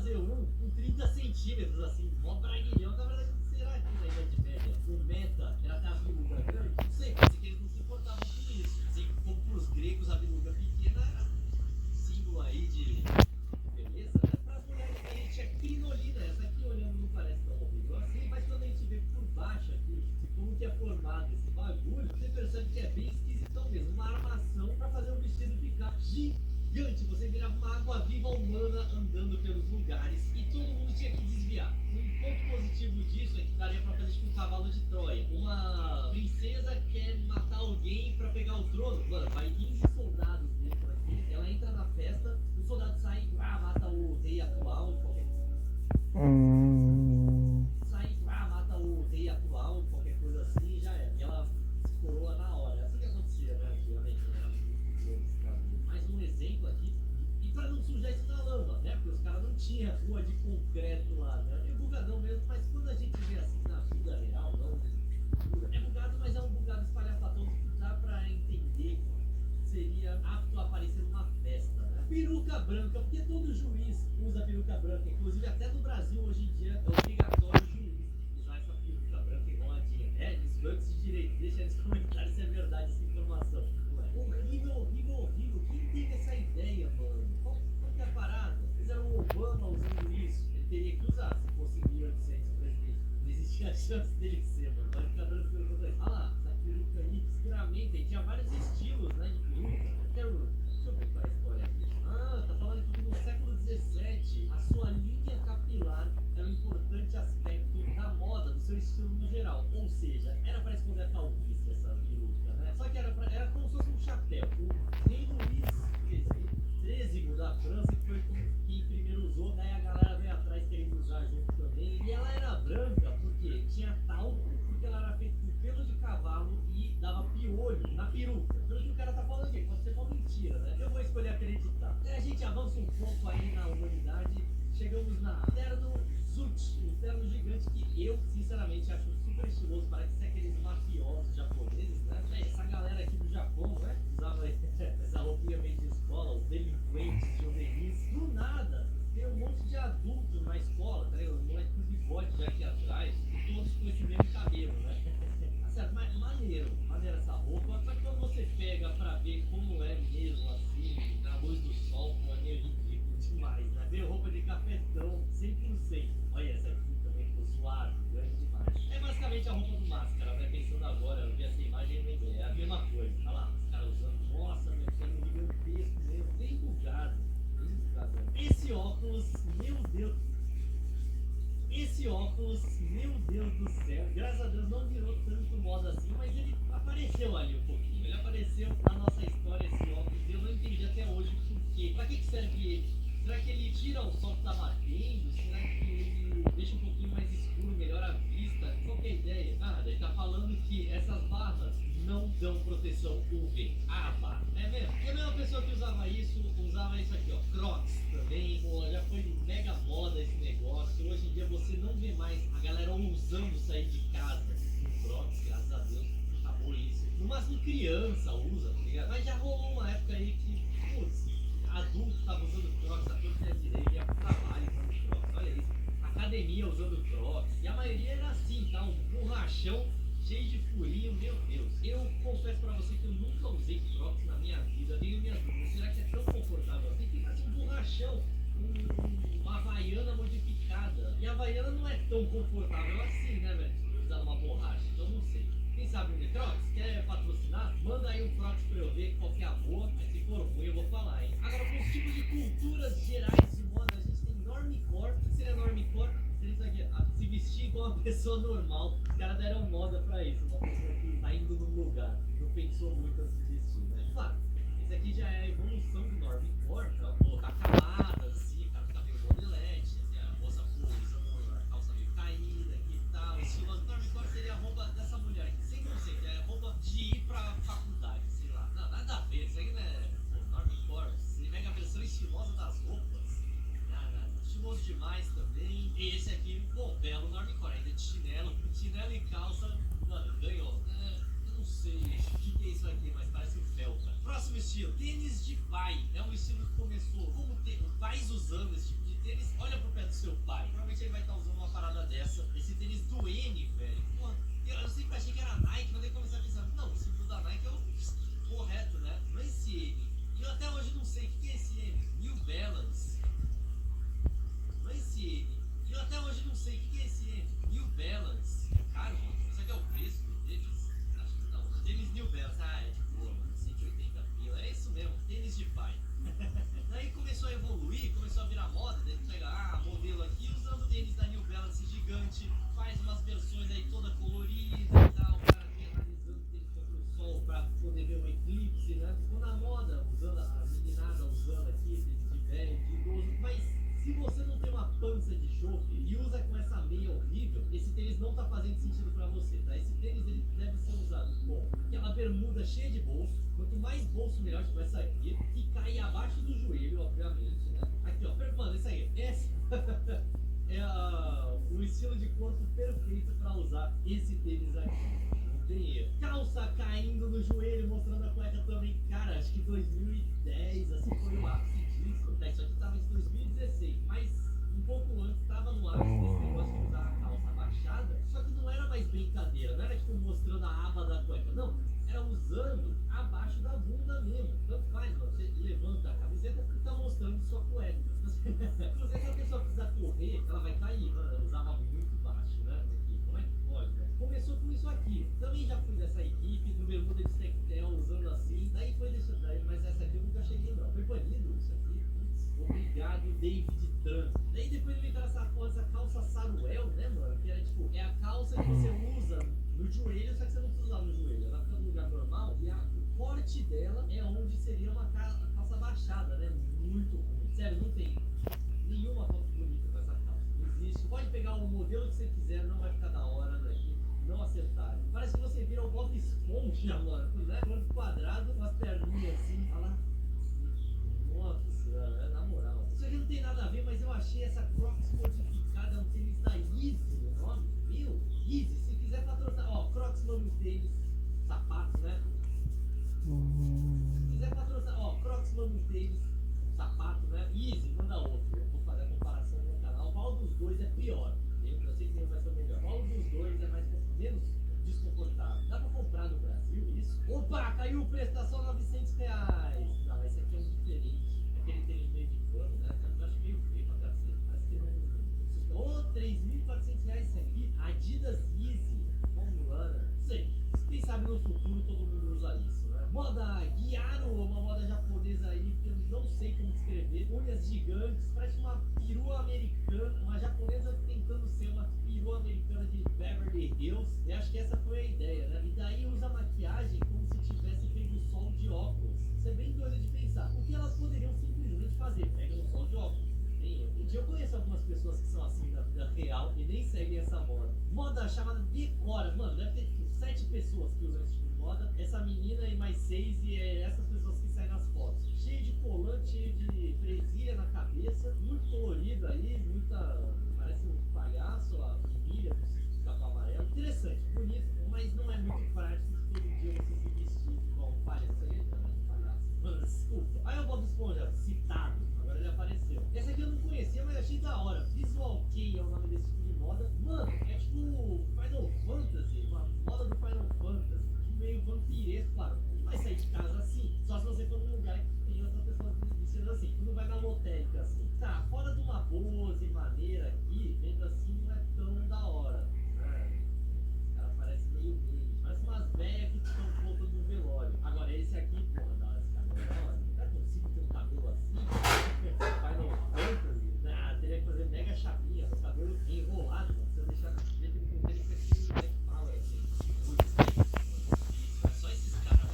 fazer um com 30 centímetros, assim, mó braguilhão. Na verdade, será que na Idade Média o meta era ter a biluga grande? Não sei, pode ser que eles não se importavam com isso. Assim como pros gregos a biluga pequena era símbolo aí de beleza, né? Para as mulheres a gente é crinolina, essa aqui olhando não parece tão horrível assim, mas quando a gente vê por baixo aqui, como que é formado esse bagulho, você percebe que é bem esquisitão mesmo, uma armação para fazer o vestido ficar gigante, você virava uma água-viva humana andando pelos lugares e todo mundo tinha que desviar. Um ponto positivo disso é que daria para fazer tipo um cavalo de Troia. Uma princesa quer matar alguém para pegar o trono, mano, vai 15 soldados dentro aqui, ela entra na festa, o soldado sai, mata o rei atual, qualquer mata o rei atual, qualquer coisa assim, já é. E ela se coroa na hora. É assim que acontecia, né? Antigamente, não era muito. Mais um exemplo aqui. E pra não sujar isso na lama, né? Porque os caras não tinham rua de concreto lá, né? É bugadão mesmo, mas quando a gente vê assim na vida real, não. É bugado, mas é um bugado espalhafatoso que dá pra entender que seria apto a aparecer numa festa, né? Peruca branca, porque todo juiz usa peruca branca, inclusive até no Brasil hoje em dia é obrigatório o juiz usar essa peruca branca enroladinha. Estudantes de direito, deixa nos comentários se é verdade essa informação. Horrível, horrível, horrível. Quem teve essa ideia, mano? Qual que é a parada? Fizeram o Obama usando isso. Ele teria que usar se fosse 1800 presidente. Não existia a chance dele ser, mano. Vai ficar dando peruca. Ah lá, essa peruca aí, extremamente. Tinha vários estilos, né, de peruca. Deixa eu ver qual é a história aqui. Tá falando que no século XVII, a sua linha capilar era um importante aspecto da moda, do seu estilo no geral. Ou seja, era para esconder a calvície essa peruca, né? Só que era como se fosse um chapéu. O rei Luís XIII da França, que foi quem primeiro usou, daí a galera veio atrás querendo usar junto também. E ela era branca porque tinha talco, porque ela era feita com pelo de cavalo e dava piolho na peruca. Pelo que o cara tá falando aqui, pode ser uma mentira, né? Eu vou escolher acreditar. A gente avança um pouco aí na humanidade, chegamos na Terno Zut, um terno gigante que eu, sinceramente, acho super estiloso. Parece ser aqueles mafiosos japoneses, né? Essa galera aqui do Japão, né? Usava essa roupinha meio de escola, os delinquentes juvenis. Do nada, tem um monte de adultos na escola, tá ligado? Um moleque com bigode já aqui atrás, e todos com esse mesmo cabelo, né? Certo, mas maneira essa roupa, mas quando você pega pra ver como é mesmo assim, na luz do sol, é meio ridículo demais, né? Ver roupa de cafetão 100%. Olha essa aqui também, ficou suave, grande demais. É basicamente a roupa do Máscara, né? Pensando agora, eu vi essa imagem e lembrei, é a mesma coisa. Olha lá, os caras usando, nossa, meu filho, gigantesco mesmo, bem bugado, bem bugado. Esse óculos, meu Deus. Esse óculos, meu Deus do céu, graças a Deus não virou tanto moda assim, mas ele apareceu ali um pouquinho. Ele apareceu na nossa história, esse óculos, e eu não entendi até hoje o porquê. Pra que serve ele? Será que ele tira o sol que tá batendo? Será que ele deixa um pouquinho mais escuro, melhora a vista? Qual que é a ideia? Ele tá falando que essas barras não dão proteção UV. Barra. É mesmo? E a mesma pessoa que usava isso aqui, ó. Crocs também. Pô, já foi mega moda esse negócio. Hoje em dia você não vê mais a galera ousando sair de casa com Crocs, graças a Deus. Acabou isso. No máximo criança usa, tá ligado? Mas já rolou uma época aí que, putz, adulto tava usando Crocs, a torta direita, ia pro trabalho usando Crocs. Olha isso. Academia usando Crocs. E a maioria era assim, tá? Um borrachão cheio de furinho, meu Deus. Eu confesso pra você que eu nunca usei Crocs na minha vida. Tenho minhas dúvidas. Será que é tão confortável assim? Tem que fazer um borrachão, uma Havaiana modificada. E a Havaiana não é tão confortável assim, né, velho? Se precisar de uma borracha, então não sei. Quem sabe um de Crocs? Quer patrocinar? Manda aí um Crocs pra eu ver qual que é a boa. Mas se for ruim eu vou falar, hein? Agora, com os tipos de culturas gerais de moda, a gente tem Normcore. O que seria Normcore? Se vestir igual uma pessoa normal. Os caras deram moda pra isso. Uma pessoa que tá indo num lugar, não pensou muito antes de vestir, né? Claro, esse aqui já é a evolução do Normcore, pra colocar camadas, assim, o cara fica meio modelete, assim, a moça usando a calça meio caída aqui e tal. O estilo Normcore seria a roupa dessa mulher aqui, 100%, é roupa de ir pra faculdade, sei lá. Não, nada a ver, isso aí não é Normcore. Você pega a versão estilosa das roupas. Estiloso demais também. E esse aqui, bom, belo Normcore, ainda de chinelo e calça, mano, ganhou. Eu não sei o que é isso aqui, mas parece um felpa. Próximo estilo, tênis de pai. É um estilo que começou como pais usando esse tipo de tênis, olha pro pé do seu pai. Provavelmente ele vai estar usando uma parada dessa. Esse tênis do N, velho. Pô, eu sempre achei que era Nike, mas daí comecei a pensar, não, o símbolo da Nike é o correto, né? Não é esse N. E eu até hoje não sei o que é esse N. New Balance. Não é esse N. E eu até hoje não sei o que é esse N. New Balance. Caro, mano. Isso aqui é o preço do tênis? Acho que não. Tênis New Balance. Ah, é de boa, mano. 180 pila. É isso mesmo. Tênis de pai. Daí começou a evoluir, começou a virar moda, daí tu pega, modelo aqui usando tênis da New Balance gigante, faz umas versões aí toda colorida e tal, o cara aqui analisando tênis contra o sol pra poder ver um eclipse, né? Ficou na moda, usando a meninada usando aqui, tênis de velho, de idoso, mas se você não tem uma pança de chope e usa com essa meia horrível, esse tênis não tá fazendo sentido pra você, tá? Esse tênis ele deve ser usado com aquela bermuda cheia de bolso, quanto mais bolso melhor, tipo essa aqui, e cair abaixo do joelho, obviamente, né? Aqui, ó, mano, isso aí, esse é o estilo de corpo perfeito pra usar esse tênis aqui. Não tem erro. Calça caindo no joelho, mostrando a cueca também. Cara, acho que 2010, assim, foi o ápice disso. Isso aqui tava em 2016, mas um pouco antes tava no ápice desse negócio de usar a calça abaixada. Só que não era mais brincadeira, não era tipo mostrando a aba da cueca, não. Era usando abaixo da bunda mesmo. Tanto faz, mano. Você levanta a camiseta e tá mostrando sua cueca. Inclusive, se a pessoa precisar correr, ela vai cair, mano. Eu usava muito baixo, né? Aqui. Como é que pode, né? Começou com isso aqui. Também já fui dessa equipe, no bermuda de tectel, usando assim. Daí foi deixando daí, mas essa aqui eu nunca cheguei, não. Foi banido isso aqui. Putz, obrigado, David Trump. Daí depois veio essa calça saruel, né, mano? Que era tipo, é a calça que você usa no joelho, só que você não precisa usar no joelho. Ela fica no lugar normal e o corte dela é onde seria uma calça baixada, né? Muito ruim. Sério, não tem nenhuma foto bonita com essa calça. Não existe. Pode pegar o modelo que você quiser, não vai ficar da hora daqui. Não acertaram. Parece que você vira o Bob Esponja, mano. Né? Corpo quadrado, com as perninhas assim. Olha lá. Nossa senhora, é na moral. Isso aqui não tem nada a ver, mas eu achei essa Crocs modificada, um tênis da Yeezy, o nome. Meu, Yeezy, se quiser patrocinar, ó, Crocs nome tênis, sapato, né? Se quiser patrocinar, ó, Crocs nome tênis, sapato, né? Yeezy, manda outro. Eu vou fazer a comparação no meu canal. Qual dos dois é pior? Eu sei que nenhum vai ser o melhor. Qual dos dois é menos desconfortável? Dá pra comprar no Brasil isso? Opa, caiu o preço, tá só R$900. Não, esse aqui é um diferente. Aquele tênis meio de pano, né? Eu acho meio feio pra cacete. Parece que não. Ô, R$3.400 esse aqui. Adidas Yeezy. Vamos lá, né? Sei. Quem sabe no futuro todo mundo usa isso, né? Moda Gyaro, uma moda japonesa aí que eu não sei como descrever. Unhas gigantes, parece uma perua americana, uma japonesa tentando ser uma perua americana de Beverly Hills. E acho que essa foi a ideia, né? E daí usa maquiagem como se tivesse pego sol de óculos. Isso é bem doido de pensar. O que elas poderiam simplesmente fazer? Pega um sol de óculos. Eu conheço algumas pessoas que são assim na vida real e nem seguem essa moda. Moda chamada Decora. Mano, deve ter tipo 7 pessoas que usam esse tipo de moda. Essa menina e mais 6 e é essas pessoas que saem nas fotos. Cheio de colante, cheio de presilha na cabeça. Muito colorido aí, muita... Parece um palhaço, a virilha com capa amarelo. Interessante, bonito, mas não é muito prático se todo dia você se vestir igual um palhaço. Aí também palhaço. Mano, desculpa. Aí o Bob Esponja, citado. Agora ele apareceu. Essa aqui eu não conhecia, mas achei da hora. Visual Kei é o nome desse tipo de moda. Mano, é tipo Final Fantasy, uma moda do Final Fantasy. Meio vampiresco, claro. Não vai sair de casa assim, só se você for num lugar que tem outras pessoas vestidas assim. Tu não vai na lotérica assim. Tá, fora de uma pose maneira aqui, vendo assim não é tão da hora. Os caras parecem meio gay. Parece umas velhas que estão voltando no velório. Agora esse aqui, porra, da hora, esse cabelo é da hora. Não é possível ter um cabelo assim? Final Fantasy? Ah, teria que fazer mega chapinha, o cabelo enrolado, mano. Se eu deixar do jeito que ele com ele, que é fala assim. É só esses caras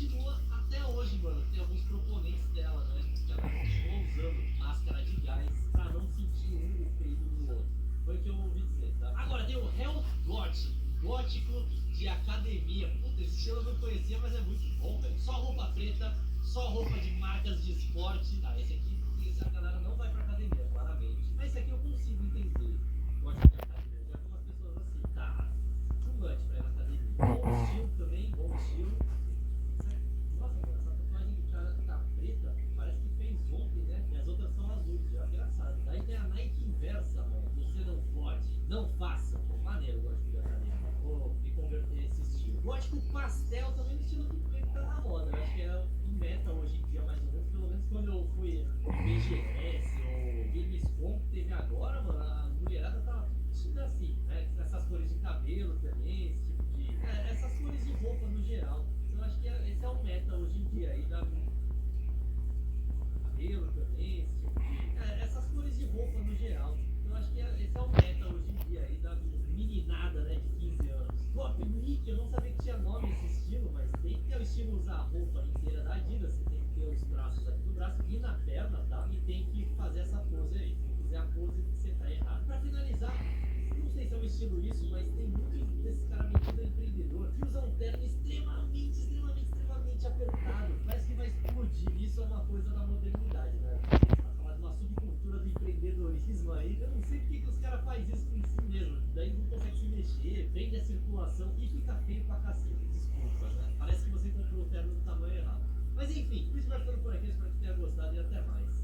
continua até hoje, mano. Tem alguns proponentes dela, né? Ela continua usando máscara de gás pra não sentir um o peido do outro. Foi o que eu ouvi dizer, tá? Agora tem o Hell gótico de academia. Puta, esse estilo eu não conhecia, mas é muito bom, velho. Só roupa preta, só roupa de marcas de esporte. Ah, esse a galera não vai pra academia, claramente. Mas esse aqui eu consigo entender. Gótico de academia. Já vi umas pessoas assim, tá. Too much pra ir na academia. Bom estilo também, bom estilo. Nossa, mano, essa tatuagem do cara tá preta, parece que fez ontem, né? E as outras são azuis, já engraçado. Daí tem a Nike inversa, mano. Você não pode, não faça. Pô, maneiro o gótico de academia. Vou me converter a esse estilo. Gótico pastel também é um estilo que tá na moda. Eu acho que é um meta hoje em dia, mais ou menos. Pelo menos quando eu fui BGS ou Gamescom que teve agora, mano, a mulherada tava vestida assim, né? Essas cores de cabelo também, esse tipo de. Essas cores de roupa no geral. Eu acho que esse é o meta hoje em dia aí da cabelo também, esse tipo de. Essas cores de roupa no geral. Eu acho que esse é o meta hoje em dia aí da meninada, né, de 15 anos. Pop Nick, eu não sabia que tinha nome esse estilo, mas tem que ter o estilo usar a roupa inteira da Adidas. Você tem que ter os braços aqui do braço e na perna, tá? E tem que fazer essa pose aí. Se não fizer a pose, você tá errado. Pra finalizar, não sei se é um estilo isso, mas tem muitos desses caras metidos empreendedor que usam um terno extremamente apertado. Parece que vai explodir. Isso é uma coisa da modernidade, né? Pra falar de uma subcultura do empreendedorismo aí, eu não sei porque que os caras fazem isso em si mesmo. Daí não consegue se mexer, prende a circulação e fica feio pra cacete. Desculpa, né? Parece que você comprou o terno do tamanho errado. Mas enfim, por isso vai ficando por aqui. Espero que tenha gostado e até mais.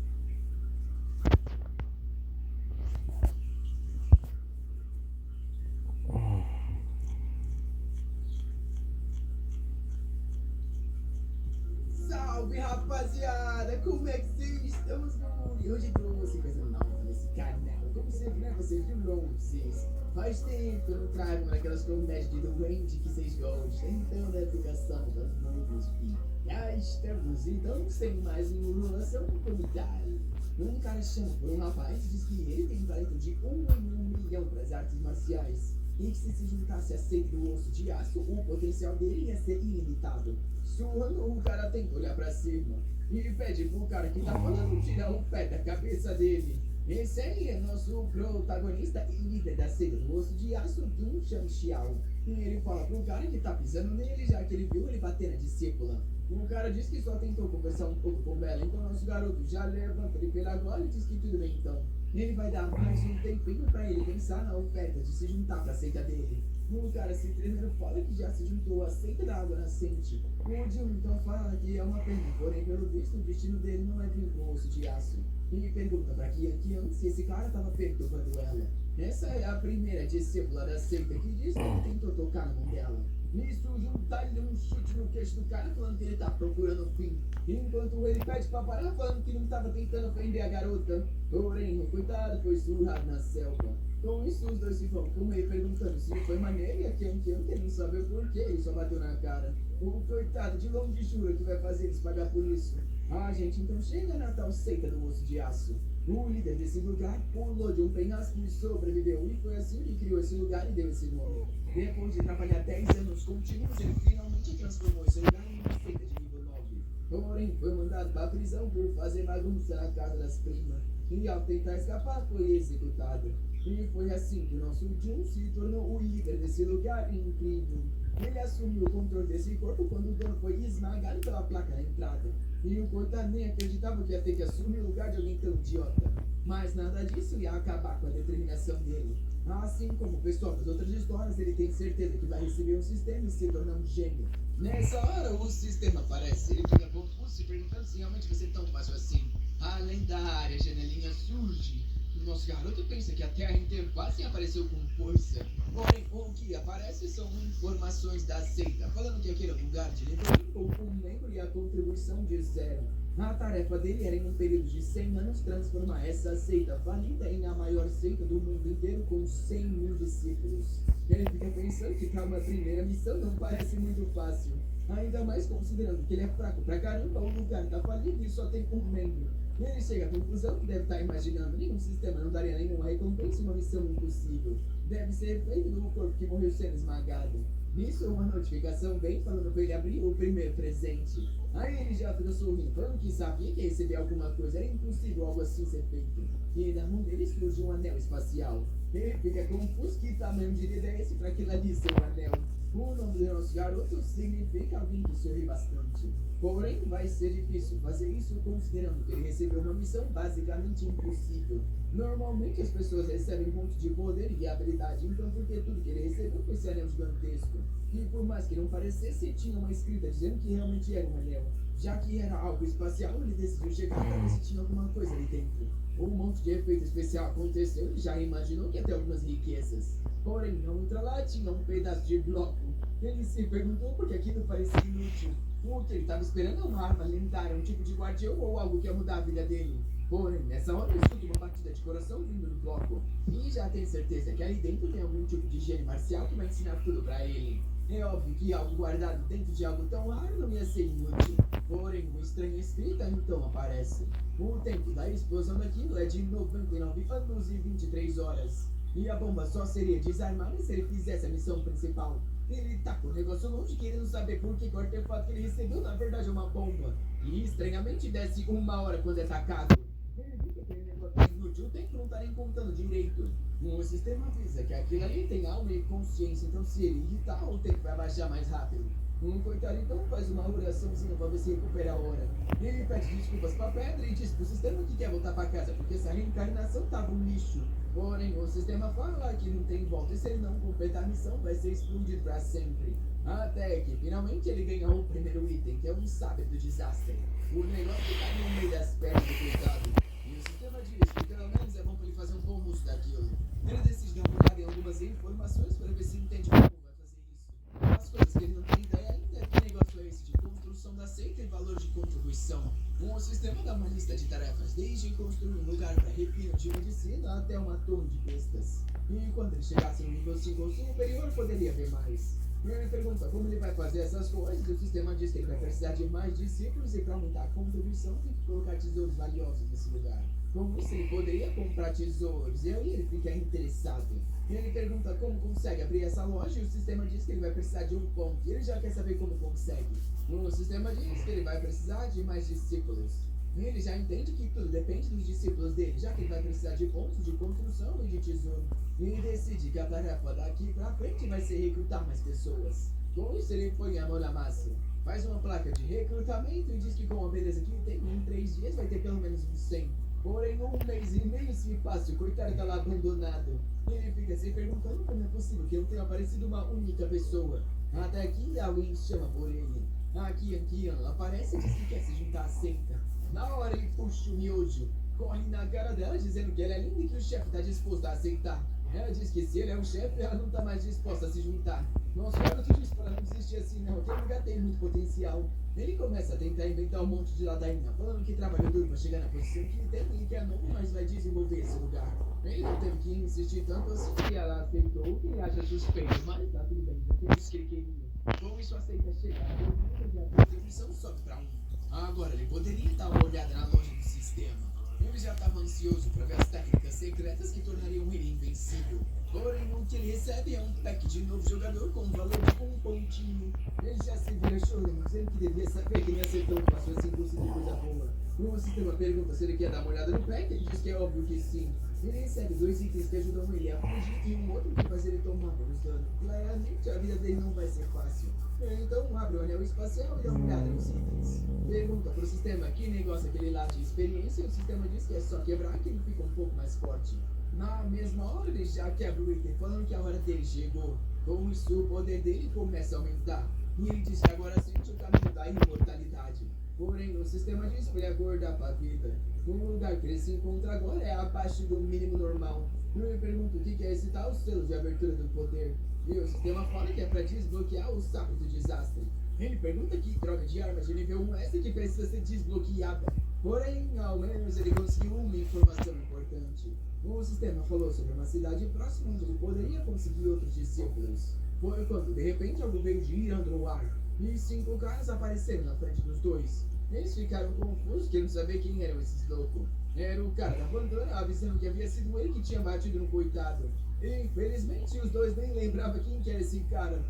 Salve rapaziada, como é que vocês estão, guri? Hoje eu trouxe coisa nova nesse canal. Como sempre, né? Vocês viram vocês. Faz tempo que eu não trago uma daquelas comédias de doente que vocês gostam. Então, na educação das músicas que já estamos, então, sem mais enrolação comunitária. Um cara chama por um rapaz e diz que ele tem talento de 1 em 1 milhão para as artes marciais. E que se juntasse a seita do osso de aço, o potencial dele ia ser ilimitado. Surrando, o cara tenta olhar pra cima e pede pro cara que tá falando tirar o pé da cabeça dele. Esse aí é nosso protagonista e líder da seita do osso de aço, Dun Chan Xiao. E ele fala pro cara que tá pisando nele, já que ele viu ele bater na discípula. O cara diz que só tentou conversar um pouco com ela, então nosso garoto já levanta ele pela gola e diz que tudo bem então. Ele vai dar mais um tempinho pra ele pensar na oferta de se juntar pra seita dele. O cara se tremendo fala que já se juntou à seita da água nascente. O Jun então fala que é uma pena, porém pelo visto o destino dele não é vir com osso de aço. E pergunta pra Kian se esse cara tava perturbando ela. Essa é a primeira discípula da seita que diz que ele tentou tocar na mão dela. Nisso, juntar-lhe um chute no queixo do cara falando que ele tá procurando o fim. Enquanto ele pede pra parar falando que não tava tentando ofender a garota. Porém, o coitado foi surrado na selva. Com isso, os dois se vão comer perguntando se foi maneiro e a Kian querendo saber por que ele só bateu na cara. O coitado de longe jura que vai fazer eles pagar por isso. Ah, gente, então chega na tal seita do osso de aço. O líder desse lugar pulou de um penhasco e sobreviveu. E foi assim que criou esse lugar e deu esse nome. Depois de trabalhar 10 anos contínuos, ele finalmente transformou esse lugar em uma seita de nível 9. Porém, foi mandado para a prisão por fazer bagunça na casa das primas. E ao tentar escapar, foi executado. E foi assim que o nosso Jun se tornou o líder desse lugar incrível. Ele assumiu o controle desse corpo quando o dono foi esmagado pela placa na entrada. E o coitado nem acreditava que ia ter que assumir o lugar de alguém tão idiota. Mas nada disso ia acabar com a determinação dele. Assim como o pessoal das outras histórias, ele tem certeza que vai receber um sistema e se tornar um gênio. Nessa hora, o sistema aparece. Ele fica confuso se perguntando se realmente vai ser tão fácil assim. A lendária janelinha surge. O nosso garoto pensa que até a interface apareceu com força. Porém, o que aparece são informações da seita, falando que aquele é um lugar de nível 1 ou um membro e a contribuição de 0. A tarefa dele era, em um período de 100 anos, transformar essa seita falida em a maior seita do mundo inteiro com 100 mil discípulos. Ele fica pensando que para uma primeira missão não parece muito fácil. Ainda mais considerando que ele é fraco pra caramba, o lugar tá falido e só tem um membro. Ele chega à conclusão que deve estar imaginando nenhum sistema não daria nenhuma recompensa em uma missão impossível. Deve ser feito no corpo que morreu sendo esmagado. Nisso, uma notificação vem falando pra ele abrir o primeiro presente. Aí ele já fica sorrindo, falando que sabia que receber alguma coisa era impossível algo assim ser feito. E na mão dele surge um anel espacial. Ele fica confuso que tamanho de dedo é esse pra aquilo ali ser um anel. O nome do nosso garoto significa alguém que sorri bastante. Porém, vai ser difícil fazer isso considerando que ele recebeu uma missão basicamente impossível. Normalmente as pessoas recebem pontos de poder e habilidade, então porque tudo que ele recebeu foi esse anel gigantesco. E por mais que não parecesse, tinha uma escrita dizendo que realmente era um anel. Já que era algo espacial, ele decidiu chegar para ver se tinha alguma coisa ali dentro. Um monte de efeito especial aconteceu e já imaginou que ia ter algumas riquezas. Porém, ao entrar lá tinha um pedaço de bloco. Ele se perguntou por que aquilo parecia inútil. O que ele estava esperando é uma arma lendária, um tipo de guardião ou algo que ia mudar a vida dele. Porém, nessa hora ele escuta uma batida de coração vindo do bloco. E já tem certeza que ali dentro tem algum tipo de gênio marcial que vai ensinar tudo pra ele. É óbvio que algo guardado dentro de algo tão raro não ia ser inútil. Porém, uma estranha escrita então aparece. O tempo da explosão daquilo é de 99 anos e 23 horas. E a bomba só seria desarmada se ele fizesse a missão principal. Ele tá com o negócio longe querendo saber por que o artefato que ele recebeu na verdade é uma bomba. E estranhamente desce 1 hora quando é atacado. Ele viu que aquele negócio é inútil, o tempo não tá nem contando direito. O sistema avisa que aquilo ali tem alma e consciência, então se ele irritar, o tempo vai baixar mais rápido. Um coitado então faz uma oraçãozinha pra ver se recupera a hora. Ele pede desculpas pra pedra e diz pro sistema que quer voltar pra casa, porque essa reencarnação tava um lixo. Porém, o sistema fala que não tem volta e se ele não completar a missão, vai ser explodido pra sempre. Até que finalmente ele ganha o primeiro item, que é um sabre do desastre. O negócio cai no meio das pernas do coitado. E o sistema diz que pelo menos é bom pra ele fazer um bom uso daquilo. Ele decide dar uma olhada em algumas informações para ver se entende como vai fazer isso. As coisas que ele não tem ideia ainda é que negócio é esse de construção da seita e valor de contribuição. Um sistema dá uma lista de tarefas, desde construir um lugar para refino de medicina até uma torre de bestas. E quando ele chegasse no nível 5 ou superior, poderia ver mais. Ele pergunta como ele vai fazer essas coisas e o sistema diz que ele vai precisar de mais discípulos e para aumentar a contribuição tem que colocar tesouros valiosos nesse lugar. Como se ele poderia comprar tesouros? E aí ele fica interessado. E ele pergunta como consegue abrir essa loja e o sistema diz que ele vai precisar de um ponto. E ele já quer saber como consegue. O sistema diz que ele vai precisar de mais discípulos. E ele já entende que tudo depende dos discípulos dele, já que ele vai precisar de pontos de construção e de tesouro. E ele decide que a tarefa daqui pra frente vai ser recrutar mais pessoas. Com isso ele põe a mão na massa. Faz uma placa de recrutamento e diz que com a beleza que tem, em 3 dias vai ter pelo menos uns 100. Porém, 1 mês e meio se passa, o coitado tá lá abandonado. E ele fica se perguntando como é possível que não tenha aparecido uma única pessoa. Até que alguém chama por ele. A Kian aparece e diz que quer se juntar à seita. Na hora ele puxa o miojo, corre na cara dela dizendo que ela é linda e que o chefe tá disposto a aceitar. Ela diz que se ele é o chefe, ela não tá mais disposta a se juntar. Nosso garoto diz pra não desistir assim não, aquele lugar tem muito potencial. Ele começa a tentar inventar um monte de ladainha, falando que trabalhou duro pra chegar na posição que ele tem e que é novo, mas vai desenvolver esse lugar. Ele não teve que insistir tanto assim que ela aceitou o que ele acha suspeito, mas tá tudo bem, já fez o que ele queria. Com isso aceita chegar, o nível de contribuição sobe pra 1. Agora ele poderia dar uma olhada na loja do sistema. Ele já estava ansioso para ver as técnicas secretas que tornariam ele invencível. Porém, o que ele recebe é um pack de novo jogador com um valor de 1 pontinho. Ele já se vira chorando, dizendo que devia saber que nem acertou um passo assim conseguir coisa boa. O sistema pergunta se ele quer dar uma olhada no pack, ele diz que é óbvio que sim. Ele recebe 2 itens que ajudam ele a fugir e um outro que faz ele tomar menos dano. Claramente, a vida dele não vai ser fácil. Então abre o anel espacial e dá uma olhada nos itens. Pergunta pro sistema que negócio aquele lá de experiência e o sistema diz que é só quebrar que ele fica um pouco mais forte. Na mesma hora ele já quebra o item, falando que a hora dele chegou. Com isso o poder dele começa a aumentar. E ele diz que agora sente o caminho da imortalidade. Porém o sistema diz para ele acordar pra vida. O lugar que ele se encontra agora é abaixo do mínimo normal. Eu pergunto o que é esse tal selo de abertura do poder. E o sistema fala que é para desbloquear o sapo do desastre. Ele pergunta que droga de arma de nível 1 é essa que precisa ser desbloqueada. Porém, ao menos ele conseguiu uma informação importante. O sistema falou sobre uma cidade próxima onde ele poderia conseguir outros discípulos. Foi quando, de repente, algo veio girando no ar. E 5 caras apareceram na frente dos dois. Eles ficaram confusos, querendo saber quem eram esses loucos. Era o cara da bandana, avisando que havia sido ele que tinha batido no coitado. Infelizmente, os dois nem lembravam quem que era esse cara.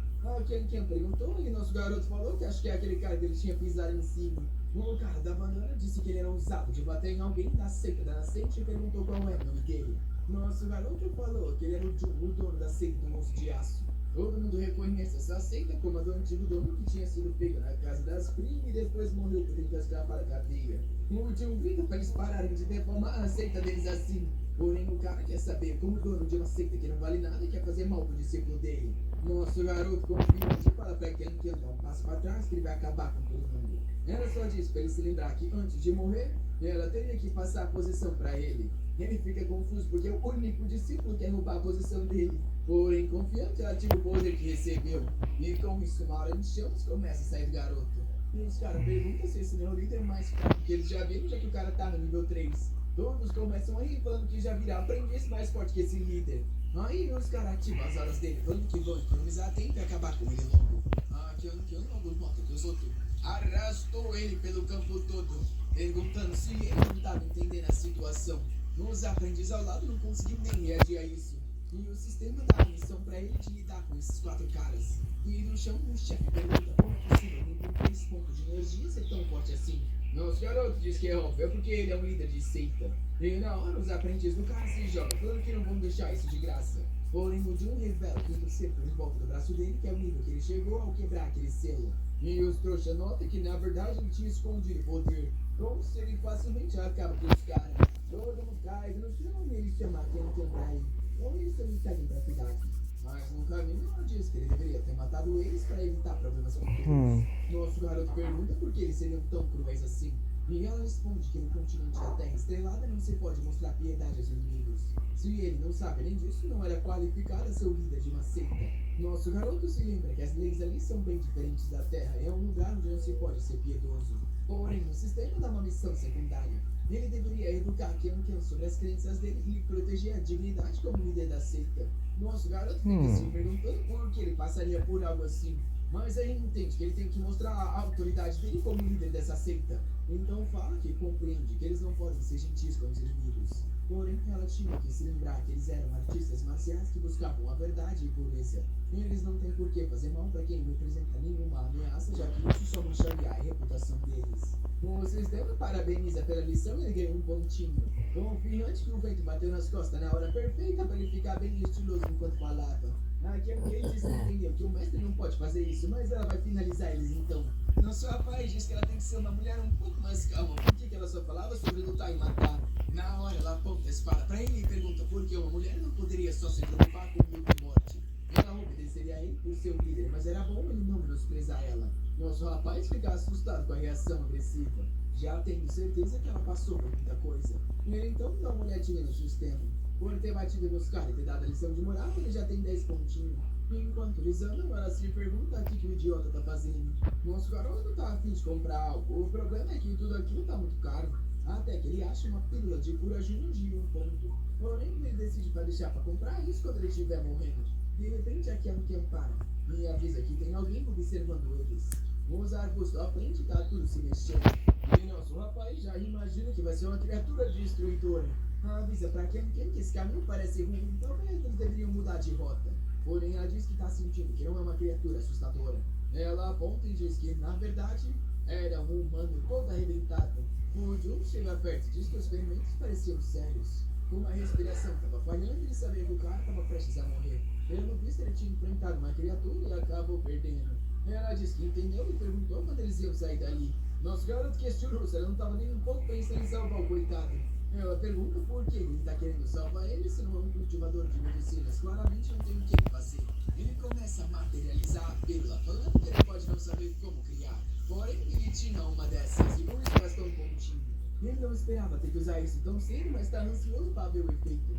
Quem perguntou e nosso garoto falou que acho que é aquele cara que ele tinha pisado em cima. O cara da banana disse que ele era ousado de bater em alguém da seita da nascente e perguntou qual era o nome dele. Nosso garoto falou que ele era o Jun, o dono da seita do Monstro de Aço. Todo mundo reconhece essa seita como a do antigo dono que tinha sido pego na casa das primas e depois morreu por tentar escapar da cadeia. O Jun grita para eles pararem de deformar a seita deles assim. Porém, o cara quer saber como o dono de uma seita que não vale nada e quer fazer mal pro discípulo dele. Nosso garoto confiante fala pra quem dar um passo pra trás que ele vai acabar com todo mundo. Ela só diz pra ele se lembrar que antes de morrer, ela teria que passar a posição pra ele. Ele fica confuso porque o único discípulo quer roubar a posição dele. Porém, confiante, ela tira o poder que recebeu. E com isso, uma hora de chamas começa a sair do garoto. E os caras perguntam se esse não é o líder mais forte que eles já viram, já que o cara tá no nível 3. Todos começam a rir, falando que já virá aprendiz mais forte que esse líder. Aí os caras ativam as horas dele, falando que vão economizar tempo e acabar com ele logo. Que eu não nota que os outros arrastou ele pelo campo todo, perguntando se ele não estava entendendo a situação. Os aprendizes ao lado não conseguiam nem reagir a isso. E o sistema dá a missão pra ele de lidar com esses 4 caras. E no chão o chefe pergunta como é possível ninguém com 3 pontos de energia ser tão forte assim. Nosso garoto diz que é óbvio, é porque ele é um líder de seita. E na hora os aprendizes do cara se jogam, falando que não vão deixar isso de graça. Porém o Jun revela que o círculo em volta do braço dele, que é o nível que ele chegou ao quebrar aquele selo. E os trouxa notam que na verdade ele tinha escondido o poder, como se ele facilmente acaba com os caras. Todo mundo cai no chão e ele chama quem pra ir. Ou eles também saem pra cidade. Mas no caminho ela diz que ele deveria ter matado eles para evitar problemas futuros. Nosso garoto pergunta por que eles seriam tão cruéis assim. E ela responde que no continente da Terra Estrelada não se pode mostrar piedade aos inimigos. Se ele não sabe além disso, não era qualificado a ser o líder de uma seita. Nosso garoto se lembra que as leis ali são bem diferentes da Terra. É um lugar onde não se pode ser piedoso. Porém, o sistema dá uma missão secundária. Ele deveria educar Ken sobre as crenças dele e proteger a dignidade como líder da seita. Nosso garoto fica se perguntando por que ele passaria por algo assim. Mas aí entende que ele tem que mostrar a autoridade dele como líder dessa seita. Então fala que compreende que eles não podem ser gentis com os inimigos. Porém, ela tinha que se lembrar que eles eram artistas marciais que buscavam a verdade e pureza. E eles não têm por que fazer mal para quem não representa nenhuma ameaça, já que isso só mancharia a reputação deles. O sistema parabeniza pela lição e ele ganhou um pontinho. Confiante que o vento bateu nas costas na hora perfeita para ele ficar bem estiloso enquanto falava. Aqui é porque ele disse que entendeu que o mestre não pode fazer isso, mas ela vai finalizar eles então. Nosso rapaz diz que ela tem que ser uma mulher um pouco mais calma, porque ela só falava sobre lutar e matar. Na hora ela aponta a espada pra ele e pergunta por que uma mulher não poderia só se preocupar com luta e morte. Ela obedeceria a ele por ser o líder, mas era bom ele não menosprezar ela. Nosso rapaz fica assustado com a reação agressiva, já tendo certeza que ela passou por muita coisa. Ele então dá uma olhadinha no sistema. Por ter batido nos caras e ter dado a lição de moral, ele já tem 10 pontinhos. Enquanto eles andam, ela se pergunta o que o idiota tá fazendo. Nosso garoto tá a fim de comprar algo. O problema é que tudo aquilo tá muito caro. Até que ele acha uma pílula de cura de 1 ponto. Porém, ele decide pra deixar pra comprar isso quando ele estiver morrendo. De repente, aqui é um que para e avisa que tem alguém observando eles. Os arbustos à frente tá tudo se mexendo. E nosso rapaz já imagina que vai ser uma criatura destruidora. Avisa pra quem que esse caminho parece ruim, talvez eles deveriam mudar de rota. Porém, ela diz que tá sentindo que não é uma criatura assustadora. Ela aponta e diz que, na verdade, era um humano todo arrebentado. O Jun chega perto e diz que os ferimentos pareciam sérios. Uma respiração estava falhando e ele sabia que o cara estava prestes a morrer. Pelo visto, ele tinha enfrentado uma criatura e acabou perdendo. Ela diz que entendeu e perguntou quando eles iam sair dali. Nosso garoto questionou se ela não estava nem um pouco pensando em salvar o coitado. Ela pergunta por que ele está querendo salvar ele se não é um cultivador de medicinas. Claramente não tem o que fazer. Ele começa a materializar a pílula, falando que ele pode não saber como criar. Porém, ele tinha uma dessas e por isso bastou um pontinho. Ele não esperava ter que usar isso tão cedo, mas está ansioso para ver o efeito.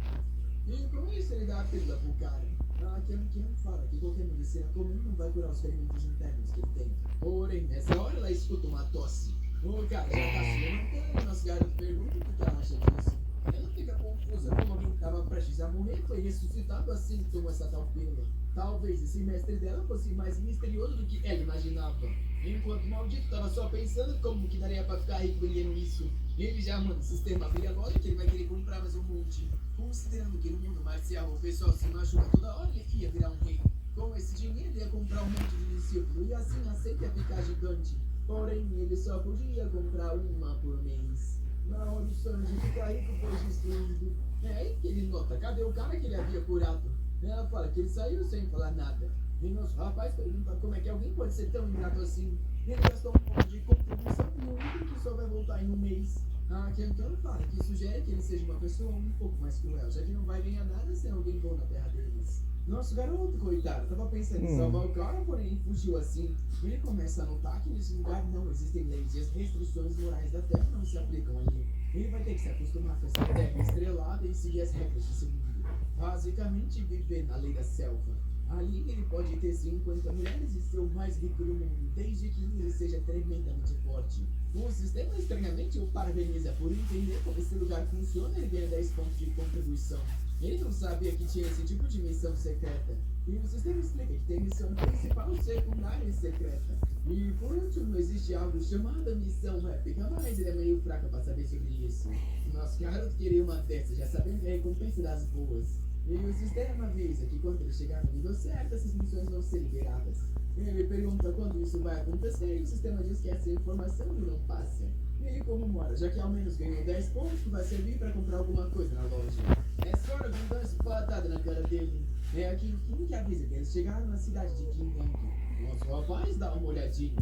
E com isso ele dá a pílula pro cara. A Ken fala que qualquer medicina comum não vai curar os ferimentos internos que ele tem. Porém, nessa hora ela escuta uma tosse. O cara já tá se levantando e nosso garoto pergunta o que ela acha disso. Ela fica confusa, como alguém que estava prestes a morrer foi ressuscitado assim que tomou essa tal pílula. Talvez esse mestre dela fosse mais misterioso do que ela imaginava. Enquanto o maldito estava só pensando como que daria pra ficar rico vendendo isso. Ele já manda o sistema abrir a loja que ele vai querer comprar mais um monte. Considerando que no mundo marcial o pessoal se machuca toda hora, ele ia virar um rei. Com esse dinheiro ele ia comprar um monte de discípulo e assim a seita ia ficar gigante. Porém, ele só podia comprar uma por mês. Na hora o sonho de ficar rico foi destruído. É aí que ele nota, cadê o cara que ele havia curado? Ela fala que ele saiu sem falar nada. E nosso rapaz pergunta como é que alguém pode ser tão ingrato assim. Ele gastou um pouco de contribuição e um item que só vai voltar em um mês. A Kian fala que sugere que ele seja uma pessoa um pouco mais cruel, já que não vai ganhar nada sem alguém bom na terra deles. Nosso garoto, coitado, tava pensando em salvar o cara, porém fugiu assim. Ele começa a notar que nesse lugar não existem leis e as restrições morais da terra não se aplicam ali. Ele vai ter que se acostumar com essa terra estrelada e seguir as regras desse mundo. Basicamente, viver na lei da selva. Ali ele pode ter 50 mulheres e ser o mais rico do mundo, desde que ele seja tremendamente forte. O sistema estranhamente o parabeniza por entender como esse lugar funciona e ele ganha 10 pontos de contribuição. Ele não sabia que tinha esse tipo de missão secreta. E o sistema explica que tem missão principal, secundária e secreta. E por último, existe algo chamado missão épica, mas ele é meio fraco para saber sobre isso. Nosso garoto queria uma dessas, já sabendo que a recompensa das boas. E o sistema avisa que quando ele chegar no nível certo, essas missões vão ser liberadas. Ele pergunta quando isso vai acontecer e o sistema diz que essa informação não passa. E como mora, já que ao menos ganhou 10 pontos, vai servir para comprar alguma coisa na loja. Essa hora alguém dá uma espadada na cara dele. É aqui que avisa que eles chegaram na cidade de Kingang. Nosso rapaz dá uma olhadinha.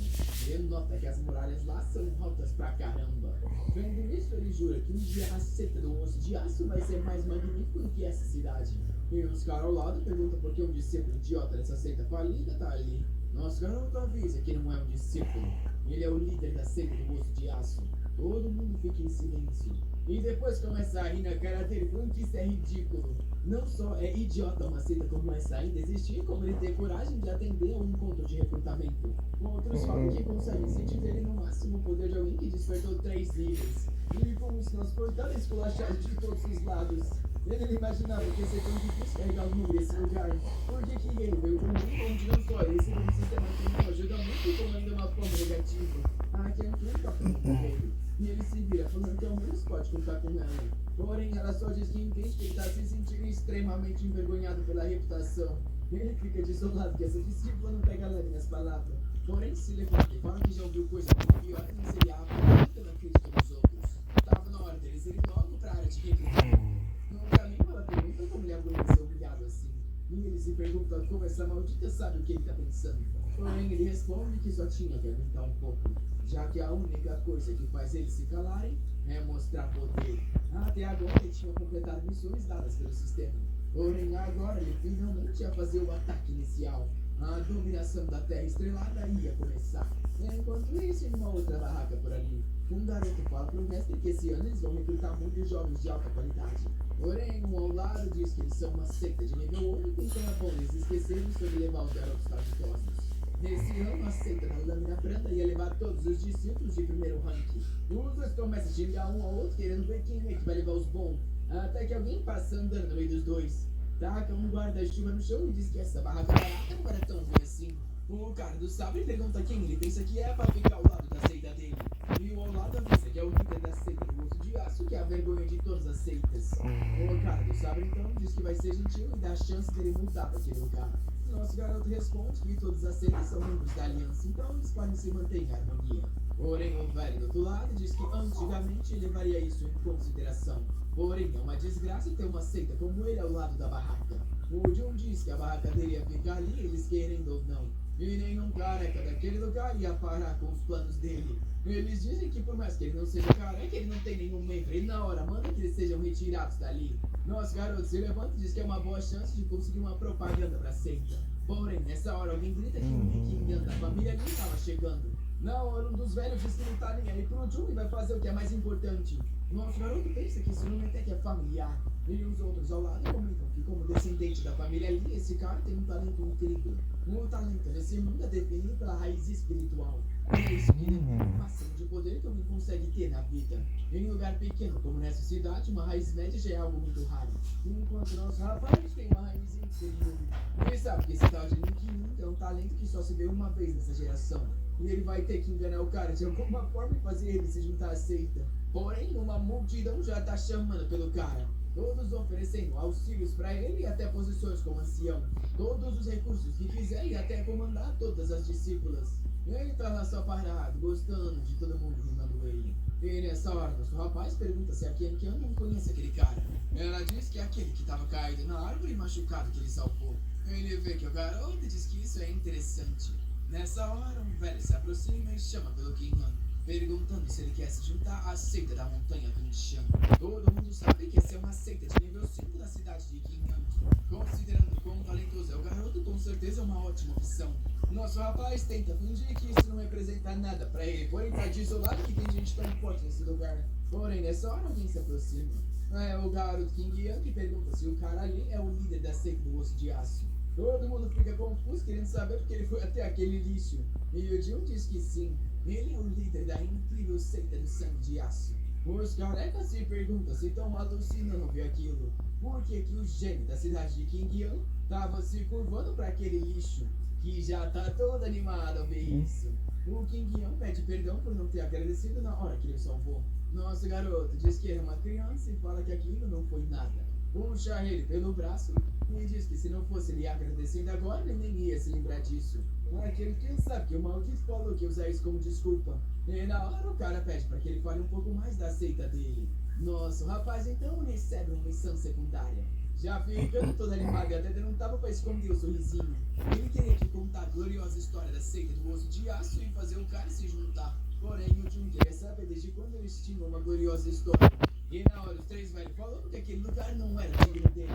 Ele nota que as muralhas lá são altas pra caramba. Vendo isso, ele jura que um dia a seta do osso de aço vai ser mais magnífico do que essa cidade. E os caras ao lado perguntam por que um discípulo idiota dessa seita falida tá ali. Nosso garoto avisa que não é um discípulo. Ele é o líder da seita do osso de aço. Todo mundo fica em silêncio. E depois começa a rir na cara dele, falando que isso é ridículo. Não só é idiota uma seita como essa ainda existir, como ele ter coragem de atender a um encontro de recrutamento. Outros falam que conseguem sentir dele no máximo o poder de alguém que despertou 3 níveis. E como se nós portando esculachados de todos os lados. Ele não imaginava que ia ser tão difícil carregar o número desse lugar. Porque que ele veio para um mundo onde não só ele recebeu um sistema que não ajuda muito, como ainda uma forma negativa. A Kian tá falando com ele. E ele se vira, falando que ao menos pode contar com ela. Porém, ela só diz que entende que ele está se sentindo extremamente envergonhado pela reputação. Ele fica desolado que essa discípula não pega leve nas palavras. Porém, se levanta e fala que já ouviu coisa muito pior e não seria apta na crítica dos outros. Tava na hora deles irem logo pra área de recrutamento. No caminho, ela pergunta como ele aguenta ser humilhado assim. E ele se pergunta como essa maldita sabe o que ele tá pensando. Porém, ele responde que só tinha que aguentar um pouco, já que a única coisa que faz eles se calarem é mostrar poder. Até agora ele tinha completado missões dadas pelo sistema. Porém, agora ele finalmente ia fazer o ataque inicial. A dominação da Terra Estrelada ia começar. Enquanto isso, em uma outra barraca por ali, um garoto fala pro mestre que esse ano eles vão recrutar muitos jovens de alta qualidade. Porém, um ao lado diz que eles são uma seita de nível único, então é bom eles esquecerem sobre levar os garotos talentosos. Nesse ano, a seita da lâmina branca ia levar todos os discípulos de primeiro ranking. Os dois começam a xingar um ao outro, querendo ver quem é que vai levar os bons. Até que alguém passa andando no meio dos dois. Taca um guarda-chuva no chão e diz que essa barra barata não era tão ruim assim. O cara do sabre pergunta quem ele pensa que é para ficar ao lado da seita dele. E o ao lado avisa que é o líder da seita do osso de aço, que é a vergonha de todas as seitas. O cara do sabre então diz que vai ser gentil e dá a chance dele mudar para aquele lugar. Nosso garoto responde que todas as seitas são membros da aliança, então eles podem se manter em harmonia. Porém, o velho do outro lado diz que antigamente ele levaria isso em consideração. Porém, é uma desgraça ter uma seita como ele ao lado da barraca. O John diz que a barraca dele ia ficar ali, eles querendo ou não. E nenhum careca daquele lugar ia parar com os planos dele. Eles dizem que por mais que ele não seja careca, ele não tem nenhum membro. E na hora manda que eles sejam retirados dali. Nosso garoto se levanta e diz que é uma boa chance de conseguir uma propaganda pra seita. Porém, nessa hora alguém grita que o Nick da família ali estava chegando. Na hora, um dos velhos diz que não tá nem aí pro Jun e vai fazer o que é mais importante. Nosso garoto pensa que esse nome até que é familiar. E os outros ao lado comentam que, como descendente da família ali, esse cara tem um talento incrível. Um talento nesse mundo é definido pela raiz espiritual. É isso que ele tem o máximo de poder que alguém consegue ter na vida. Em um lugar pequeno como nessa cidade, uma raiz média já é algo muito raro. Enquanto nosso rapaz tem uma raiz inferior. Ele sabe que esse tal de Nick Young é um talento que só se vê uma vez nessa geração. E ele vai ter que enganar o cara de alguma forma e fazer ele se juntar à seita. Porém, uma multidão já tá chamando pelo cara. todos oferecendo auxílios para ele e até posições como ancião, todos os recursos que quiser e até comandar todas as discípulas. Ele tá lá só parado, gostando de todo mundo rimando ele. E nessa hora, o rapaz pergunta se a Kian não conhece aquele cara. Ela diz que é aquele que estava caído na árvore e machucado que ele salvou. Ele vê que o garoto e diz que isso é interessante. Nessa hora, um velho se aproxima e chama pelo Kingan, perguntando se ele quer se juntar à seita da montanha do Nishan. Todo mundo sabe que essa é uma seita de nível 5 da cidade de Kingan. Considerando quão talentoso é o garoto, com certeza é uma ótima opção. Nosso rapaz tenta fingir que isso não representa nada pra ele, porém tá desolado que tem gente tão forte nesse lugar. Porém, nessa hora alguém se aproxima. É o garoto King Yang que pergunta se o cara ali é o líder da seita do osso de aço. Todo mundo fica confuso querendo saber porque ele foi até aquele lixo. E o Jun diz que sim, ele é o líder da incrível seita do sangue de aço. Os carecas se perguntam se estão alucinando ao ver aquilo. Por que que o gênio da cidade de King Yang tava se curvando para aquele lixo? Que já tá todo animado ao ver isso. O King Yang pede perdão por não ter agradecido na hora que ele salvou. Nosso garoto diz que era uma criança e fala que aquilo não foi nada. Puxa ele pelo braço e diz que se não fosse ele agradecendo agora, ele nem ia se lembrar disso. Aquele que sabe que o maldito falou que ia usar isso como desculpa. E na hora o cara pede para que ele fale um pouco mais da seita dele. Nosso rapaz então recebe uma missão secundária. Já ficando todo animado e até dando um tapa para esconder o sorrisinho. Ele queria que contar a gloriosa história da seita do osso de aço e fazer o cara se juntar. Porém, o Jun queria saber desde quando eles tinham uma gloriosa história. E na hora os três velhos falaram que aquele lugar não era digno dele.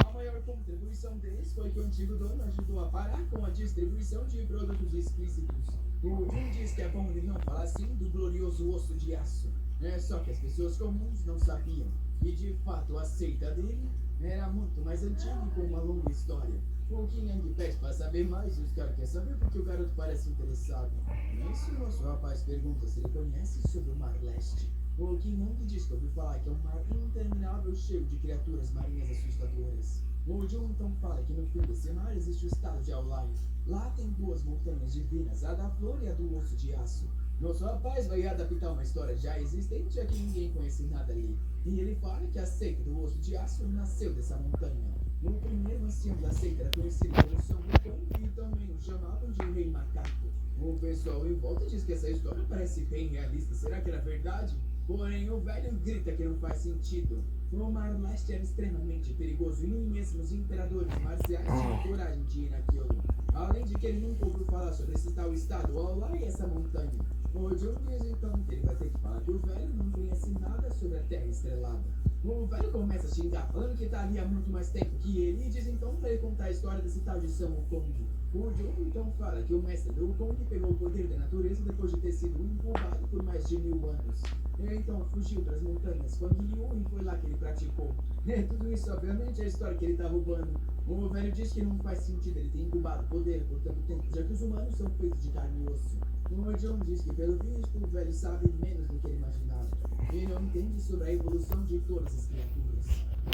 A maior contribuição deles foi que o antigo dono ajudou a parar com a distribuição de produtos explícitos. O Jun diz que é bom ele não falar assim do glorioso osso de aço. É só que as pessoas comuns não sabiam. E de fato a seita dele era muito mais antiga e com uma longa história. O King Yang pede para saber mais e os caras querem saber porque o garoto parece interessado. Nisso, nosso rapaz pergunta se ele conhece sobre o Mar Leste. O King Yang diz que ouviu falar que é um mar interminável cheio de criaturas marinhas assustadoras. O Jun então fala que no fim desse mar existe o estado de Aulai. Lá tem duas montanhas divinas, a da flor e a do osso de aço. Nosso rapaz vai adaptar uma história já existente, já que ninguém conhece nada ali. E ele fala que a seita do osso de aço nasceu dessa montanha. O primeiro ancião da seita era conhecido como São Wukong e também o chamavam de Rei Macaco. O pessoal em volta diz que essa história parece bem realista. Será que era verdade? Porém, o velho grita que não faz sentido. O Mar Leste era extremamente perigoso e nem mesmo os imperadores marciais tinham coragem de ir naquilo. Além de que ele nunca ouviu falar sobre esse tal estado Aulai e essa montanha. O Jun diz então que ele vai ter que falar que o velho não conhece nada sobre a Terra Estrelada. O velho começa a xingar, falando que tá ali há muito mais tempo que ele, e diz então pra ele contar a história desse tal de São Wukong. O Jun então fala que o mestre do Wukong pegou o poder da natureza depois de ter sido incubado por mais de 1000 anos. Ele então fugiu para as montanhas Fang Liu e foi lá que ele praticou. Tudo isso obviamente é a história que ele tá roubando. O velho diz que não faz sentido ele ter incubado poder por tanto tempo, já que os humanos são feitos de carne e osso. O John diz que pelo visto o velho sabe menos do que ele imaginava. Ele não entende sobre a evolução de todas as criaturas.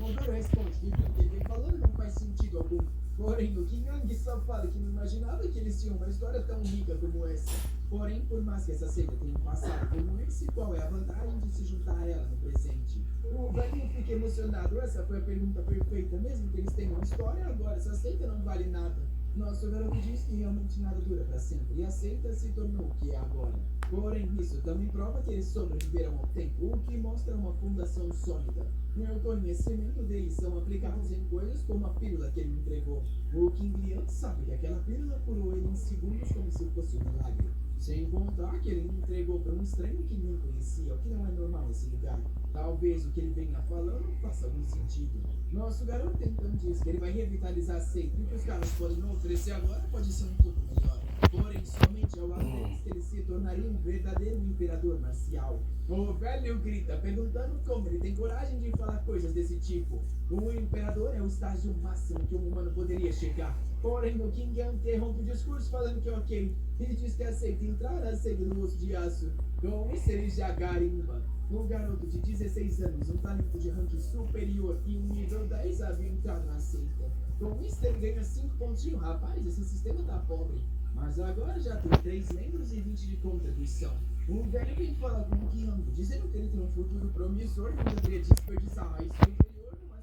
O velho responde que tudo que ele vem falando não faz sentido algum. Porém, o King Yang só fala que não imaginava que eles tinham uma história tão rica como essa. Porém, por mais que essa seita tenha um passado como esse, qual é a vantagem de se juntar a ela no presente? O velhinho fica emocionado. Essa foi a pergunta perfeita. Mesmo que eles tenham uma história, agora essa seita não vale nada. Nosso garoto diz que realmente nada dura para sempre e a seita se tornou o que é agora. Porém, isso também prova que eles sobreviveram ao tempo, o que mostra uma fundação sólida. E o conhecimento deles são aplicados em coisas como a pílula que ele entregou. O King Liang sabe que aquela pílula curou ele em segundos como se fosse um milagre. Sem contar que ele entregou para um estranho que ninguém conhecia, o que não é normal nesse lugar. Talvez o que ele venha falando faça algum sentido. Nosso garoto então diz que ele vai revitalizar a seita e o que os caras podem oferecer agora pode ser um pouco melhor. Porém, somente ao lado deles que ele se tornaria um verdadeiro imperador marcial. O velho grita, perguntando como ele tem coragem de falar coisas desse tipo. O imperador é o estágio máximo que um humano poderia chegar. Porém, o King Yang interrompe o discurso falando que é ok. Ele diz que aceita entrar na seita do osso de aço. Com isso ele já garimba. Um garoto de 16 anos, um talento de ranking superior e um nível 10 havia entrado na seita. Com isso ele ganha 5 pontinhos. Rapaz, esse sistema tá pobre. Mas agora já tem 3 membros e 20 de contribuição. Um velho vem falar com o King Yang, dizendo que ele tem um futuro promissor e não deveria desperdiçar mais superior numa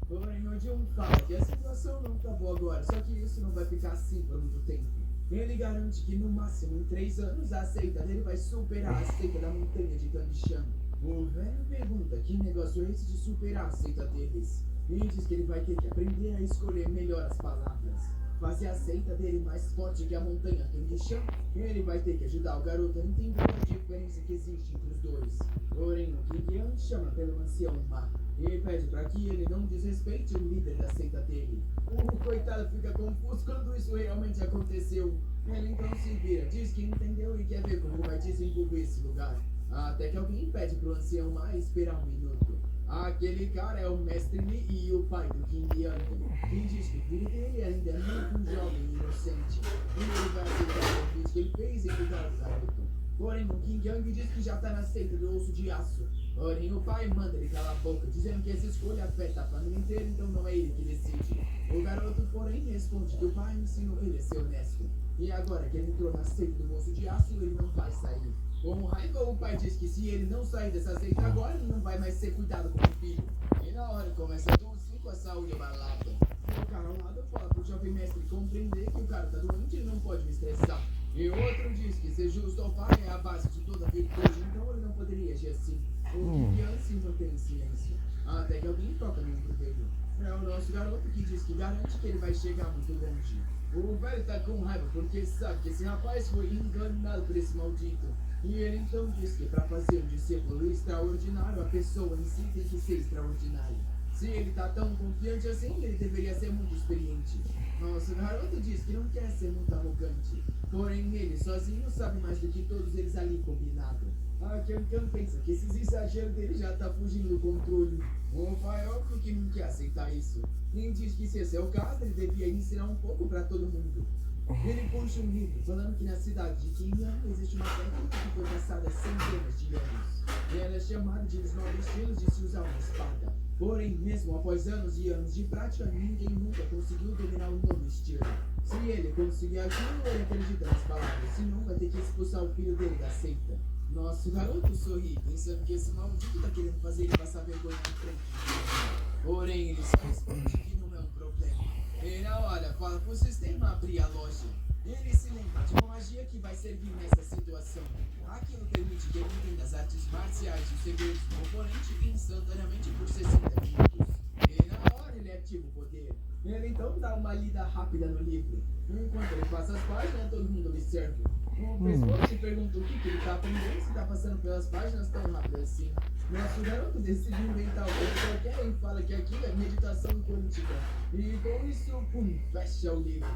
Porém, o John fala que a situação não tá boa agora, só que isso não vai ficar assim por muito tempo. Ele garante que no máximo em 3 anos a seita dele vai superar a seita da montanha de Kandishan. O velho pergunta que negócio é esse de superar a seita deles. E diz que ele vai ter que aprender a escolher melhor as palavras. Fazer a seita dele mais forte que a montanha Kandishan, ele vai ter que ajudar o garoto a entender a diferença que existe entre os dois. Porém, o Kingian chama pelo ancião Ma e pede para que ele não desrespeite o líder da seita dele. O coitado fica confuso quando isso realmente aconteceu. Ele então se vira, diz que entendeu e quer ver como vai desenvolver esse lugar. Até que alguém pede pro ancião Ma esperar um minuto. Aquele cara é o mestre Li e o pai do Kingian. Quem diz que o filho dele ainda é muito um jovem inocente. E ele vai aceitar o convite que ele fez em cuidar do garoto. Porém, o Kingian diz que já tá na seita do osso de aço. Porém, o pai manda ele calar a boca, dizendo que essa escolha afeta a família inteira, então não é ele que decide. O garoto, porém, responde que o pai ensinou ele a ser honesto. E agora que ele entrou na seita do osso de aço, ele não vai sair. Com raiva, o pai diz que se ele não sair dessa seita agora, ele não vai mais ser cuidado como filho. E na hora começa a tossir com a saúde abalada. O cara ao lado fala pro jovem mestre compreender que o cara tá doente e ele não pode me estressar. E o outro diz que ser justo ao pai é a base de toda a virtude, então ele não poderia agir assim. O Kingian se mantém em silêncio. Até que alguém toca no ombro dele. É o nosso garoto que diz que garante que ele vai chegar muito longe. O velho tá com raiva porque sabe que esse rapaz foi enganado por esse maldito. E ele então diz que para fazer um discípulo extraordinário, a pessoa em si tem que ser extraordinária. Se ele tá tão confiante assim, ele deveria ser muito experiente. Nosso garoto diz que não quer ser muito arrogante. Porém, ele sozinho sabe mais do que todos eles ali combinado. A Kankan pensa que esses exageros dele já tá fugindo do controle. O pai óbvio que não quer aceitar isso. E diz que se esse é o caso, ele devia ensinar um pouco para todo mundo. Ele puxa um livro falando que na cidade de Kinyan existe uma técnica que foi passada há centenas de anos. E ela é chamada de os 9 estilos de se usar uma espada. Porém, mesmo após anos e anos de prática, ninguém nunca conseguiu dominar o novo estilo. Se ele conseguir aquilo, ele acredita nas palavras, senão vai ter que expulsar o filho dele da seita. Nosso garoto sorri, pensando que esse maldito tá querendo fazer ele passar vergonha na frente. Porém, ele só responde que não é um problema. E na hora, fala pro sistema abrir a loja. Ele se lembra de uma magia que vai servir nessa situação. Aquilo permite que ele entenda as artes marciais e os segredos do oponente instantaneamente por 60 minutos. E na hora ele ativa o poder. Ele então dá uma lida rápida no livro. Enquanto ele passa as páginas, todo mundo observa. O pessoal se pergunta o que ele tá aprendendo se tá passando pelas páginas tão rápido assim. Nosso garoto decide inventar o que qualquer e fala que aquilo é meditação política. E com isso, pum, fecha o livro.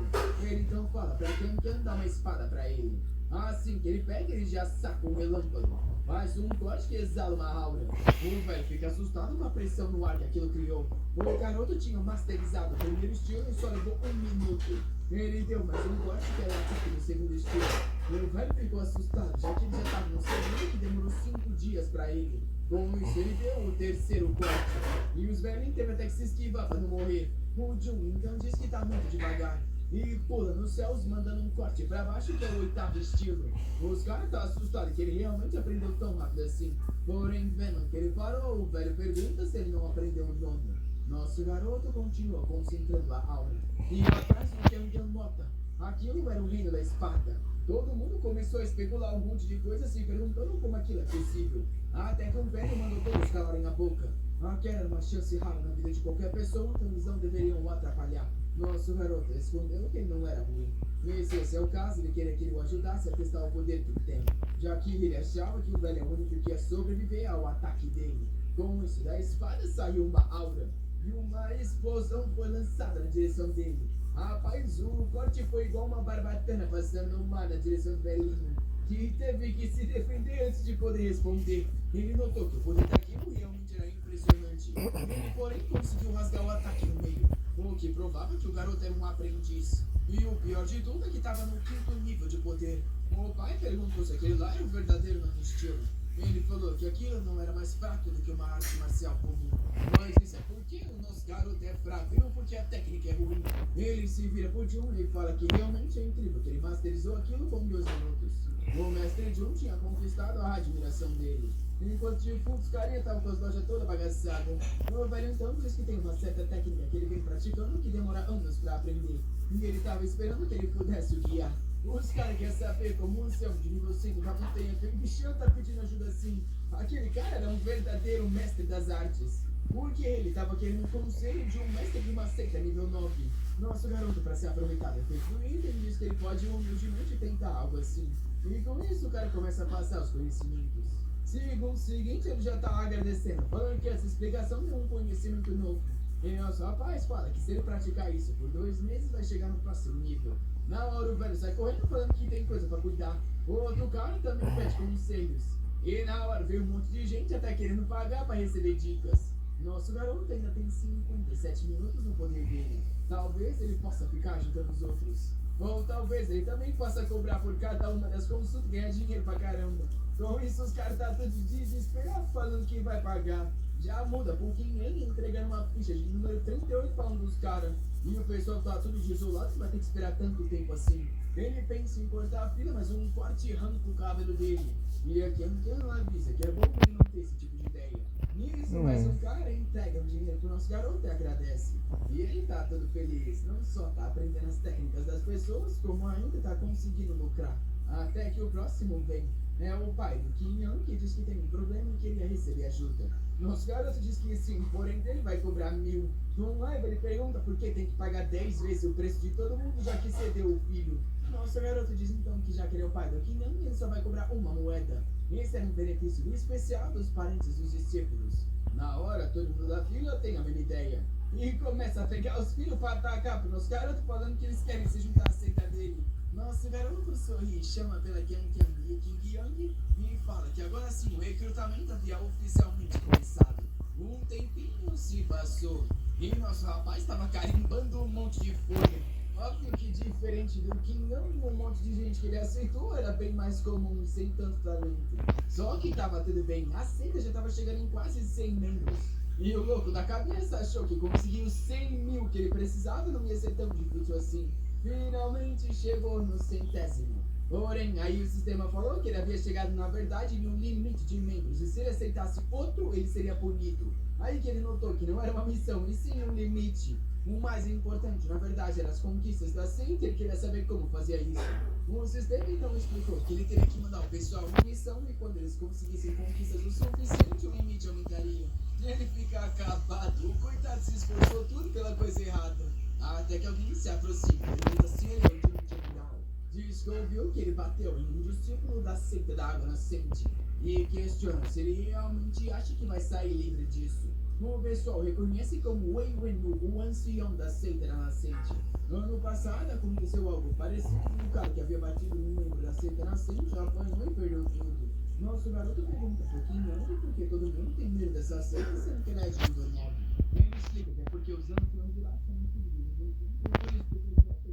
Ele então fala pra Kankan dar uma espada pra ele. Assim que ele pega, ele já saca um relâmpago. Faz um corte que exala uma aura. O velho fica assustado com a pressão no ar que aquilo criou. O garoto tinha masterizado o primeiro estilo e só levou 1 minuto. Ele deu mais um corte que era tipo do segundo estilo. O velho ficou assustado, já que ele já estava no segundo que demorou 5 dias pra ele. Com isso, ele deu o terceiro corte. E os velhinhos teve até que se esquivar pra não morrer. O Jun então diz que tá muito devagar. E pula nos céus, mandando um corte pra baixo que é o 8º estilo. Os caras tá assustados que ele realmente aprendeu tão rápido assim. Porém, vendo que ele parou, o velho pergunta se ele não aprendeu o 9º. Nosso garoto continua concentrando a aura. E atrás do Kankan nota. Aquilo era o reino da espada. Todo mundo começou a especular um monte de coisa se perguntando como aquilo é possível. Até que um velho mandou todos calarem a boca. Aquela era uma chance rara na vida de qualquer pessoa, então eles não deveriam o atrapalhar. Nosso garoto respondeu que ele não era ruim. E se esse é o caso, ele queria que ele o ajudasse a testar o poder que ele tem, já que ele achava que o velho é o único que ia sobreviver ao ataque dele. Com isso, da espada saiu uma aura, e uma explosão foi lançada na direção dele. Rapaz, o corte foi igual uma barbatana passando no mar na direção do velhinho, que teve que se defender antes de poder responder. Ele notou que o poder daquilo realmente era impressionante. Ele, porém, conseguiu rasgar o ataque no meio, o que provava que o garoto era um aprendiz. E o pior de tudo é que estava no 5º nível de poder. O pai perguntou se aquele lá era o verdadeiro novo estilo. Ele falou que aquilo não era mais fraco do que uma arte marcial comum. Mas isso é porque o nosso garoto é fraco e não porque a técnica é ruim. Ele se vira pro Jun e fala que realmente é incrível que ele masterizou aquilo com 2 minutos. O mestre Jun tinha conquistado a admiração dele. Enquanto tipo, os carinha estavam com as lojas todas bagaçadas. O velho então diz que tem uma certa técnica que ele vem praticando que demora anos pra aprender. E ele tava esperando que ele pudesse o guiar. Os caras querem saber como um ancião de nível 5 da montanha que o bichão tá pedindo ajuda assim. Aquele cara era um verdadeiro mestre das artes. Porque ele tava querendo um conselho de um mestre de uma seita nível 9. Nosso garoto, pra se aproveitar do efeito do item, diz que ele pode humildemente tentar algo assim. E com isso o cara começa a passar os conhecimentos. Segundo o seguinte, ele já tá agradecendo, falando que essa explicação deu um conhecimento novo. E nosso rapaz fala que se ele praticar isso por 2 meses, vai chegar no próximo nível. Na hora o velho sai correndo falando que tem coisa pra cuidar. O outro cara também pede conselhos. E na hora veio um monte de gente até querendo pagar pra receber dicas. Nosso garoto ainda tem 57 minutos no poder dele. Talvez ele possa ficar ajudando os outros. Ou talvez ele também possa cobrar por cada uma das consultas e ganhar dinheiro pra caramba. Com isso os caras tá tudo desesperado falando que vai pagar. Já muda pouquinho ele entregando uma ficha de número 38 pra um dos caras. E o pessoal tá tudo desolado e vai ter que esperar tanto tempo assim. Ele pensa em cortar a fila, mas um corte arranca o cabelo dele. E aqui não avisa que é bom ele não ter esse tipo de ideia. Nisso, mais um cara entrega o dinheiro pro nosso garoto e agradece. E ele tá todo feliz, não só tá aprendendo as técnicas das pessoas, como ainda tá conseguindo lucrar. Até que o próximo vem. É o pai do Kim Young que diz que tem um problema e queria receber ajuda. Nosso garoto diz que sim, porém ele vai cobrar 1.000. Com raiva ele pergunta por que tem que pagar 10 vezes o preço de todo mundo já que cedeu o filho. Nosso garoto diz então que já que ele é o pai do Kim Young, ele só vai cobrar uma moeda. Esse é um benefício especial dos parentes dos discípulos. Na hora, todo mundo da fila tem a mesma ideia. E começa a pegar os filhos para atacar pro nosso garoto falando que eles querem se juntar à seita dele. Nosso garoto sorri, chama pela Kim Young e Kim Young e fala que agora sim o recrutamento havia oficialmente começado. Um tempinho se passou e nosso rapaz estava carimbando um monte de folha. Óbvio que diferente do Kim Young, um monte de gente que ele aceitou era bem mais comum e sem tanto talento. Só que tava tudo bem, a seita já tava chegando em quase 100 membros. E o louco da cabeça achou que conseguir os 100.000 que ele precisava não ia ser tão difícil assim. Finalmente chegou no 100º. Porém, aí o sistema falou que ele havia chegado na verdade em um limite de membros e se ele aceitasse outro, ele seria punido. Aí que ele notou que não era uma missão, e sim um limite. O mais importante, na verdade, eram as conquistas da seita e ele queria saber como fazia isso. O sistema então explicou que ele teria que mandar o pessoal uma missão e quando eles conseguissem conquistas o suficiente, o limite aumentaria. Ele fica acabado, o coitado se esforçou tudo pela coisa errada. Até que alguém se aproxima e pergunta se ele é um general. Diz que ouviu que ele bateu em um discípulo da seita da água nascente e questiona se ele realmente acha que vai sair livre disso. O pessoal reconhece como Wei Wenwu, o ancião da seita da nascente. No ano passado aconteceu algo parecido com um cara que havia batido num membro da seita nascente, apanhou e perdeu tudo. Nosso garoto pergunta por que não e por que todo mundo tem medo dessa seita sendo que ela é de nível 9. Ele explica que é porque os anciões de lá são muito livres, e por isso que o pessoal tem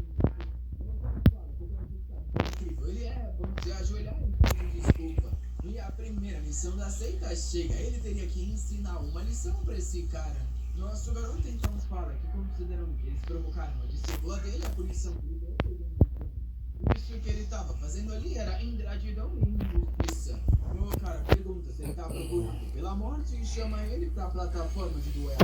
ele é bom se ajoelhar e pedir desculpa. E a primeira missão da seita chega. Ele teria que ensinar uma lição pra esse cara. Nosso garoto então fala que considerando que eles provocaram a discípula dele, a punição dele isso que ele estava fazendo ali era ingratidão e injustiça. O cara pergunta se ele estava procurando pela morte e chama ele pra plataforma de duelo.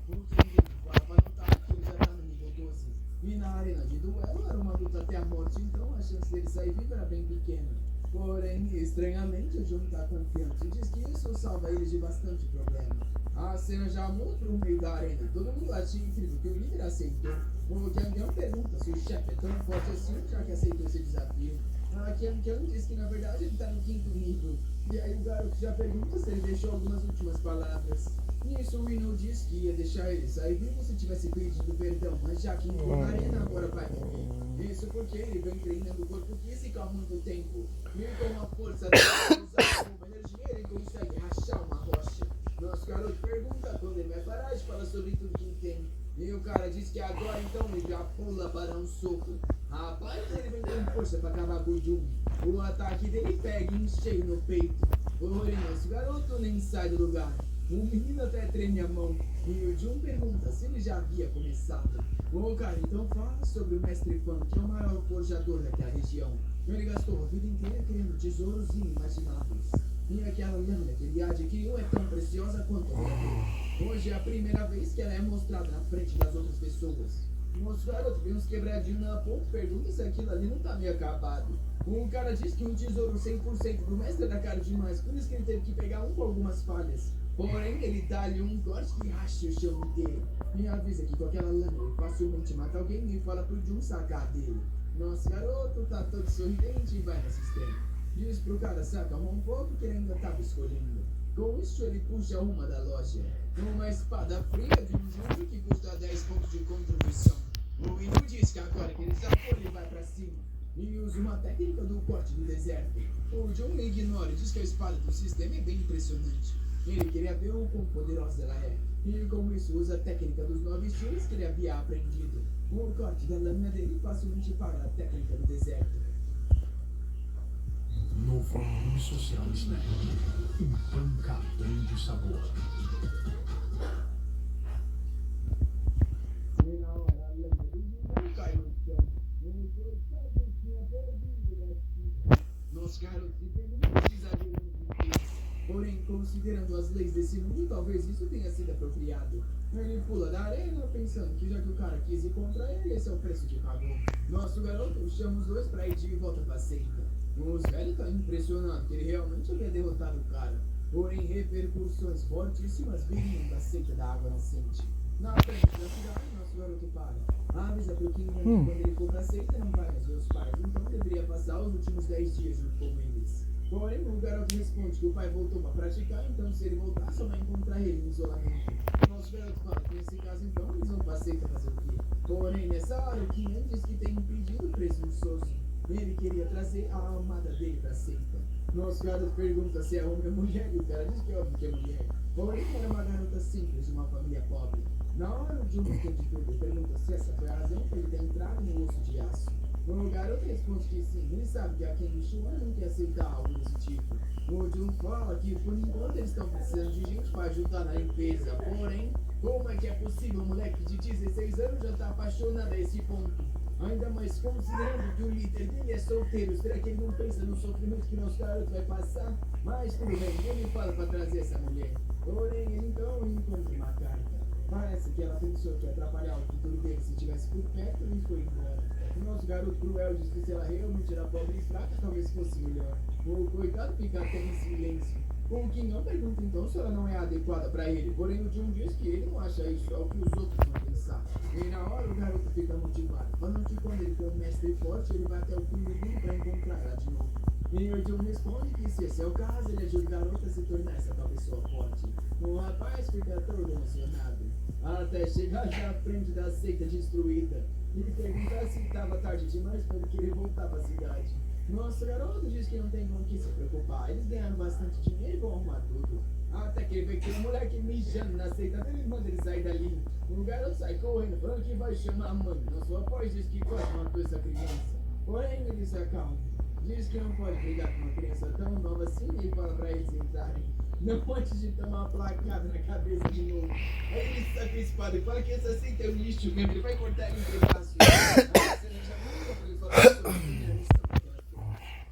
O que ninguém fala pra notar que ele já tá no nível 12. E na arena de duelo era uma luta até a morte, então a chance dele sair vivo era bem pequena. Porém, estranhamente, o John tá confiante e diz que isso salva ele de bastante problema. A cena já muda pro meio da arena. Todo mundo achou incrível que o líder aceitou. O Kyung pergunta se o chefe é tão forte assim, já que aceitou esse desafio. A Kyung diz que na verdade ele tá no 5º nível. E aí o garoto já pergunta se ele deixou algumas últimas palavras. Nisso o Inu diz que ia deixar ele sair vivo se tivesse pedido perdão, mas já que entrou na arena agora vai morrer. Isso porque ele vem treinando o corpo físico há muito tempo. E com a força dele usar como energia, ele consegue rachar uma rocha. Nosso garoto pergunta quando ele vai parar de falar sobre tudo que tem. E o cara diz que agora então ele já pula para um soco. Rapaz, ele vem com força para acabar com o Jun. O ataque dele pega em cheio no peito. Porém, nosso garoto nem sai do lugar. O menino até treme a mão. E o Jun pergunta se ele já havia começado. O cara então fala sobre o Mestre Fan, que é o maior forjador daquela região. Ele gastou a vida inteira criando tesouros inimagináveis. E aquela lâmina que ele adquiriu é tão preciosa quanto a dele. Hoje é a primeira vez que ela é mostrada na frente das outras pessoas. Nosso garoto vê uns quebradinhos na ponta, pergunta se aquilo ali não tá meio acabado. Um cara disse que um tesouro 100% pro mestre era caro demais, por isso que ele teve que pegar um com algumas falhas. Porém, ele talha um corte que racha o chão inteiro. Me avisa que com aquela lâmina ele facilmente mata alguém e fala pro Jun sacar dele. Nosso garoto tá todo sorridente e vai no sistema. Diz pro cara sacar um pouco que ele ainda tava escolhendo. Com isso ele puxa uma da loja. Uma espada fria de um Jun que custa 10 pontos de contribuição. O Inu diz que agora que ele sacou ele vai pra cima. E usa uma técnica do corte do deserto. O Jun ignora e diz que a espada do sistema é bem impressionante. Ele queria ver o quão poderosa ela é. E com isso usa a técnica dos 9 estilos que ele havia aprendido. O corte da lâmina dele facilmente para a técnica do deserto. Novo volume social Snack. Um pancadão de sabor. E na hora a lâmina do Jun cai no chão. O cortado tinha perdido da fita. Nosso garoto se pegou muito exagerando de peso. Porém, considerando as leis desse mundo, talvez isso tenha sido apropriado. Ele pula da arena, pensando que já que o cara quis ir contra ele, esse é o preço que pagou. Nosso garoto chama os dois pra ir de volta pra seita. Os velhos estão impressionados que ele realmente havia derrotado o cara. Porém, repercussões fortíssimas viriam da seita da água nascente. Na frente da cidade, nosso garoto para. Avisa pro King que quando ele for pra seita, não vai mais ver os pais, então deveria passar os últimos 10 dias junto com eles. Porém, o garoto responde que o pai voltou pra praticar, então se ele voltar, só vai encontrar ele em isolamento. Nosso garoto fala que nesse caso, então, eles vão pra seita fazer o quê? Porém, nessa hora, o King diz que tem impedido o presunçoso. Ele queria trazer a amada dele pra seita. Nosso garoto pergunta se é homem ou mulher, e o cara diz que é óbvio que é mulher. Porém, era uma garota simples de uma família pobre. Na hora, o Jun entende tudo e pergunta se essa foi a razão por ele ter entrado no osso de aço. O garoto responde que sim, ele sabe que a Ken Shuan não quer aceitar algo desse tipo. O Jun fala que por enquanto eles estão precisando de gente para ajudar na limpeza. Porém, como é que é possível um moleque de 16 anos já tá apaixonado a esse ponto? Ainda mais considerando que o líder dele é solteiro, será que ele não pensa no sofrimento que nosso garoto vai passar? Mas tudo bem, ele fala para trazer essa mulher. Porém, ele então encontra uma carta. Parece que ela pensou que ia atrapalhar o futuro dele se estivesse por perto e foi embora. O nosso garoto cruel diz que se ela realmente era pobre e fraca, talvez fosse melhor. O coitado fica até em silêncio. O Kingham pergunta então se ela não é adequada para ele, porém o Jun diz que ele não acha isso, é o que os outros vão pensar. E na hora o garoto fica motivado, falando que quando ele for um mestre forte, ele vai até o fim do mundo para encontrar ela de novo. E o Jun responde que se esse é o caso, ele ajuda o garoto a se tornar essa tal pessoa forte. O rapaz fica todo emocionado, até chegar já à frente da seita destruída. E perguntar se estava tarde demais para ele querer voltar para a cidade. Nosso garoto diz que não tem com o que se preocupar, eles ganharam bastante dinheiro e vão arrumar tudo. Até que ele vê que tem um moleque mijando na seita dele e manda ele sair dali. O garoto sai correndo, falando que vai chamar a mãe. Nosso rapaz diz que quase matou essa criança. Porém, ele se acalma. Diz que não pode brigar com uma criança tão nova assim e fala pra eles entrarem. Não antes de tomar uma placada na cabeça de novo. Aí ele saca a espada e fala que essa seita é um lixo mesmo, ele vai cortar ele em pedaços. A cena já nunca foi falando sobre a missão daquela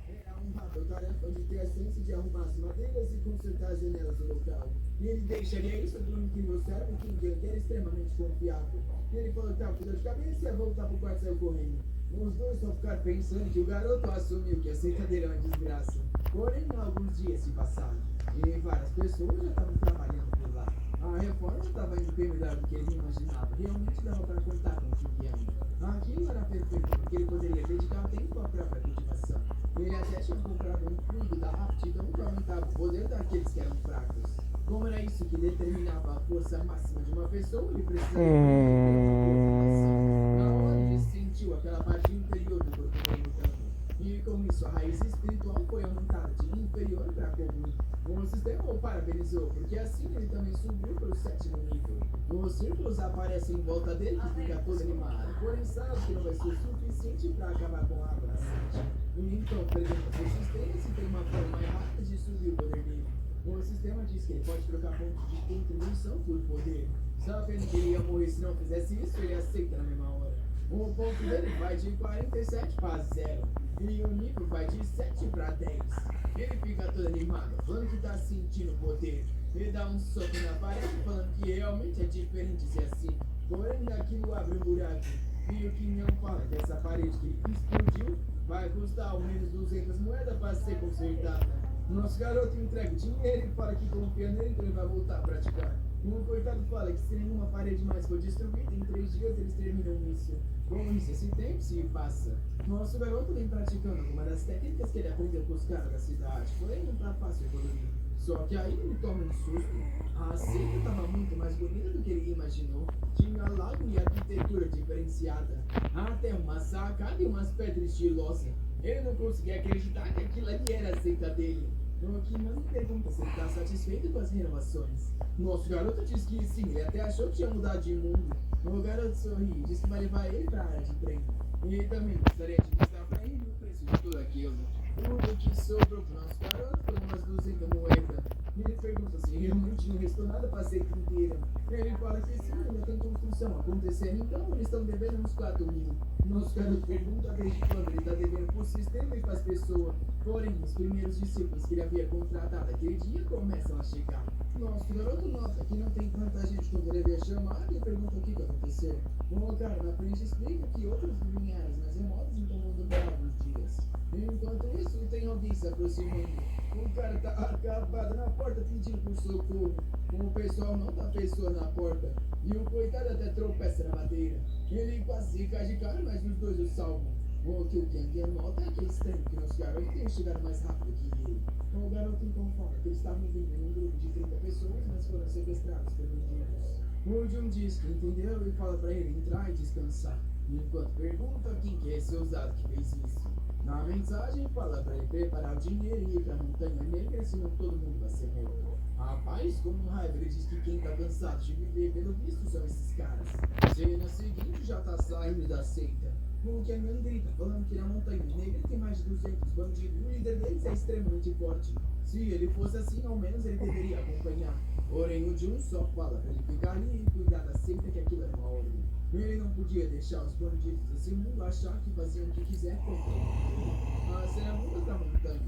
seita. Era honrado a tarefa de ter a ciência de arrumar as madeiras e consertar as janelas do local. E ele deixaria isso do incrível cérebro que era extremamente confiável. E ele falou que estava com dor de cabeça e ia voltar pro quarto e saiu correndo. Os dois só ficaram pensando que o garoto assumiu que a seita dele é uma desgraça. Porém, alguns dias se passaram e várias pessoas já estavam trabalhando por lá. A reforma estava indo bem melhor do que ele imaginava. Realmente dava para contar com o Shugyang. Aquilo era perfeito porque ele poderia dedicar tempo à própria cultivação. Ele até tinha comprado um fluido da aptidão que aumentava o poder daqueles que eram fracos. Como era isso que determinava a força máxima de uma pessoa, ele precisava na hora ele sentiu aquela parte inferior do corpo dele lutando. E com isso a raiz espiritual foi aumentada de inferior para comum. O sistema o parabenizou, porque assim ele também subiu para o 7º nível. Os círculos aparecem em volta dele que fica todo animado, porém sabe que não vai ser suficiente para acabar com a água nascente. E então pergunta para o sistema se tem uma forma mais rápida de subir o poder dele. O sistema diz que ele pode trocar pontos de contribuição por poder. Sabendo que ele ia morrer se não fizesse isso, ele aceita na mesma hora. O ponto dele vai de 47 para 0. E o nível vai de 7 para 10. Ele fica todo animado, falando que tá sentindo poder. Ele dá um soco na parede, falando que realmente é diferente ser assim. Porém, aquilo abre um buraco. E o Kim não fala que essa parede que explodiu vai custar ao menos 200 moedas para ser consertada. Nosso garoto entrega o dinheiro e fala que confia nele que ele vai voltar a praticar. O coitado fala que se nenhuma parede mais for destruída, em 3 dias eles terminam isso. Com isso, esse tempo se passa. Nosso garoto vem praticando alguma das técnicas que ele aprendeu com os caras da cidade, porém não tá fácil evoluir. Só que aí ele toma um susto. A seita estava muito mais bonita do que ele imaginou. Tinha lago e arquitetura diferenciada. Até uma sacada e umas pedras estilosas. Ele não conseguia acreditar que aquilo ali era a seita dele. O que não pergunta se ele está satisfeito com as renovações. Nosso garoto diz que sim, ele até achou que tinha mudado de mundo. O garoto sorri e diz que vai levar ele para a área de treino. E também gostaria de mostrar para ele o preço de tudo aquilo. Tudo que sobrou para o nosso garoto foi umas 200 moedas. Ele pergunta se realmente não restou nada para a seita inteira. Ele fala que sim, ainda tem construção acontecendo, então eles estão devendo uns 4.000. Nosso garoto pergunta desde quando ele está devendo para o sistema e para as pessoas. Porém, os primeiros discípulos que ele havia contratado aquele dia começam a chegar. Nosso garoto nota que não tem tanta gente quanto ele havia chamado e pergunta o que aconteceu. O cara na frente explica que outros vivem em áreas mais remotas e estão mandando por alguns dias. Enquanto isso, tem alguém se aproximando. O cara tá acabado na porta pedindo por socorro. O pessoal não tá pessoa na porta. E o coitado até tropeça na madeira. Ele quase cai de cara, mas os dois o salvam. O que o Yang nota é que é estranho que nosso garoto tenha chegado mais rápido que ele. O garoto então fala que eles estavam vindo em um grupo de 30 pessoas, mas foram sequestrados por bandidos. O Jun diz que entendeu e fala pra ele entrar e descansar. Enquanto pergunta quem que é esse ousado que fez isso. Na mensagem fala pra ele preparar o dinheiro e ir pra Montanha Negra, senão todo mundo vai ser morto. Rapaz, com raiva, ele diz que quem tá cansado de viver pelo visto são esses caras. Cena seguinte já tá saindo da seita. O Kengan grita, falando que na Montanha Negra tem mais de 200 bandidos e o líder deles é extremamente forte. Se ele fosse assim, ao menos ele deveria acompanhar. Porém, o Jun só fala pra ele ficar ali e cuidar da seita, que aquilo era uma ordem. Ele não podia deixar os bandidos desse mundo achar que faziam o que quiser contra ele. A cena muda pra montanha.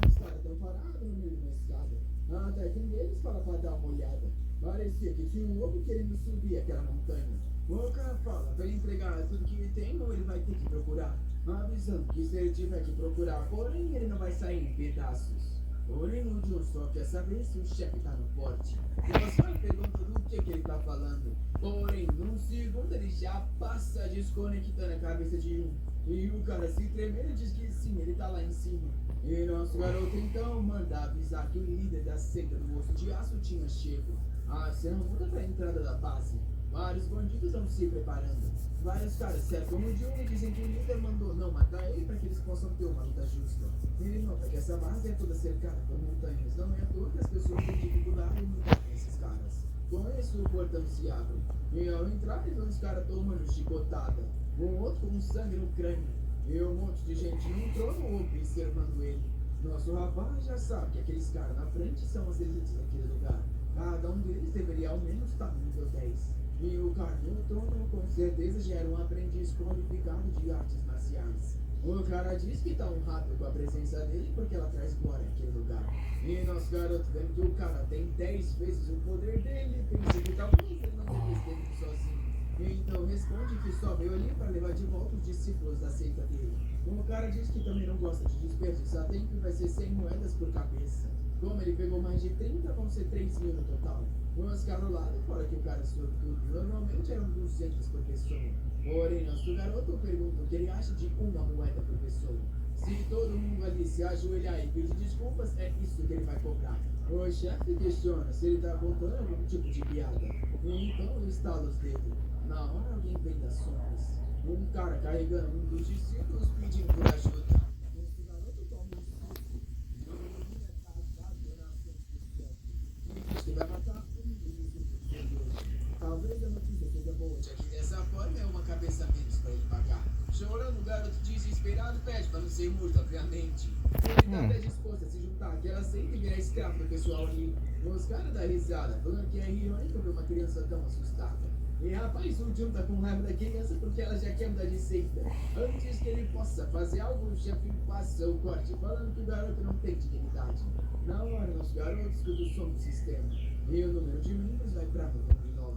Os caras estão parados no meio de uma escada. Até que um deles fala pra dar uma olhada. Parecia que tinha um lobo querendo subir aquela montanha. O cara fala pra ele entregar tudo que ele tem ou ele vai ter que procurar. Avisando que se ele tiver que procurar, porém ele não vai sair em pedaços. Porém o Jun só quer saber se o chefe tá no forte. E você vai perguntando do que ele tá falando. Porém, num segundo ele já passa desconectando a cabeça de um. E o cara se tremendo diz que sim, ele tá lá em cima. E nosso garoto então manda avisar que o líder da seita do osso de aço tinha chego. A cena muda pra entrada da base. Vários bandidos estão se preparando. Vários caras cercam o Jun e dizem que o líder mandou não matar ele para que eles possam ter uma luta justa. Ele nota que essa base é toda cercada por montanhas. Não é à toa que as pessoas têm dificuldade em lutar com esses caras. Com isso, o portão se abre. E ao entrar, eles vão os caras tomando chicotada. Um outro com sangue no crânio. E um monte de gente num trono observando ele. Nosso rapaz já sabe que aqueles caras na frente são as elites daquele lugar. Cada um deles deveria ao menos estar no nível 10. E o cara no trono com certeza já era um aprendiz qualificado de artes marciais. O cara diz que está honrado com a presença dele porque ela traz glória àquele lugar. E nosso garoto vendo que o cara tem 10 vezes o poder dele, pensa que talvez ele não devesse ter ido sozinho. E então responde que só veio ali para levar de volta os discípulos da seita dele. O cara diz que também não gosta de desperdiçar tempo e vai ser 100 moedas por cabeça. Como ele pegou mais de 30, vão ser 3.000 no total. Os caras lá, fora que o cara soube tudo, normalmente eram 200 por pessoa. Porém, nosso garoto pergunta o que ele acha de uma moeda por pessoa. Se todo mundo ali se ajoelhar e pedir desculpas, é isso que ele vai cobrar. O chefe questiona se ele tá contando algum tipo de piada. E então ele estala os dedos. Na hora alguém vem das sombras. Um cara carregando um dos discípulos pedindo por ajuda. Nosso garoto toma um susto. Ele é casado na frente do chefe. E diz que vai matar um dos discípulos de hoje. Talvez a notícia seja boa, já que dessa forma é uma cabeça a menos para ele pagar. Chorando, o garoto desesperado pede para não ser morto, obviamente. Ele tá até disposto a se juntar àquela seita e virar escravo do pessoal ali. Os caras dão risada, falando que é irônico ver uma criança tão assustada. E rapaz, o Jun tá com raiva da criança porque ela já quer mudar de seita. Antes que ele possa fazer algo, o chefe passa o corte, falando que o garoto não tem dignidade. Na hora, nosso garoto escuta o som do sistema. E o número de membros vai pra 99.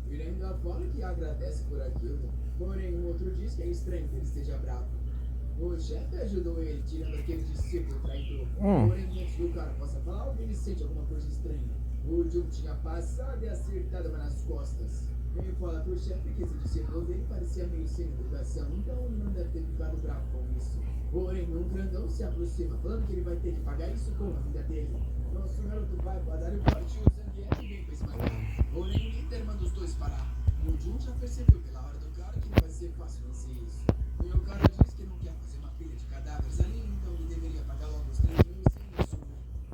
Virando a fora que agradece por aquilo. Porém, o outro diz que é estranho que ele esteja bravo. O chefe ajudou ele, tirando aquele discípulo traidor. Porém, antes que o cara possa falar algo, ele sente alguma coisa estranha. O Jun tinha passado e acertado uma nas costas. Ele fala pro chefe que esse discípulo dele parecia meio sem educação, então ele não deve ter ficado bravo com isso. Porém, um grandão se aproxima, falando que ele vai ter que pagar isso com a vida dele. Nosso garoto vai para dar o corte e o Zangief vem pra esmagar. Porém, o líder manda os dois parar. O Jun já percebeu pela hora do cara que não vai ser fácil vencer isso. E o cara diz que não quer fazer uma pilha de cadáveres ali, então ele deveria pagar logo os 3 mil sem isso.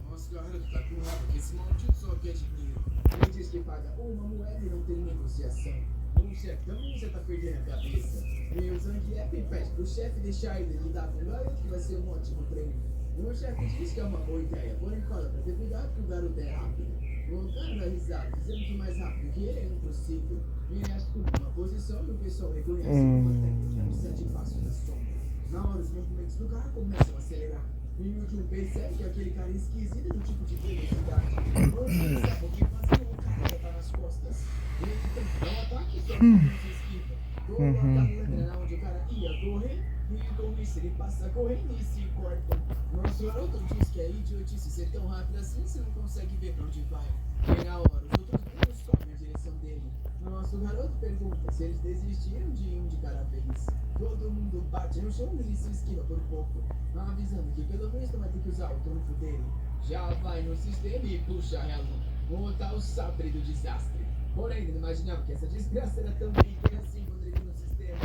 Nosso garoto tá com raiva que esse maldito só quer dinheiro. Ele diz que paga uma moeda e não tem negociação. O chefe também já tá perdendo a cabeça. E o Zangief pede pro chefe deixar ele lidar com o garoto, que vai ser um ótimo treino. O chefe diz que é uma boa ideia, porém fala pra ter cuidado que o garoto é rápido. O cara dá risada, dizendo que mais rápido que ele é impossível. Ele assume uma posição e o pessoal reconhece como uma técnica de 7 passos da sombra. Na hora, os movimentos do cara começam a acelerar. E o Jun percebe que aquele cara é esquisito do tipo de velocidade. Ele sabe o que fazer, o cara já tá nas costas. Ele tem que dar um ataque, só que não se esquiva. Todo o ataque lembra onde o cara ia correr, e com isso ele passa correndo e se corta. Nosso garoto diz que é idiotice ser tão rápido assim, você não consegue ver pra onde vai. E na hora, os outros meninos correm na direção dele. Nosso garoto pergunta se eles desistiram de ir um de cada vez. Todo mundo bate no chão e ele se esquiva por pouco, avisando que pelo visto vai ter que usar o trunfo dele. Já vai no sistema e puxa ela. Monta o sabre do desastre. Porém, ele não imaginava que essa desgraça era tão pequena assim quando ele viu no sistema.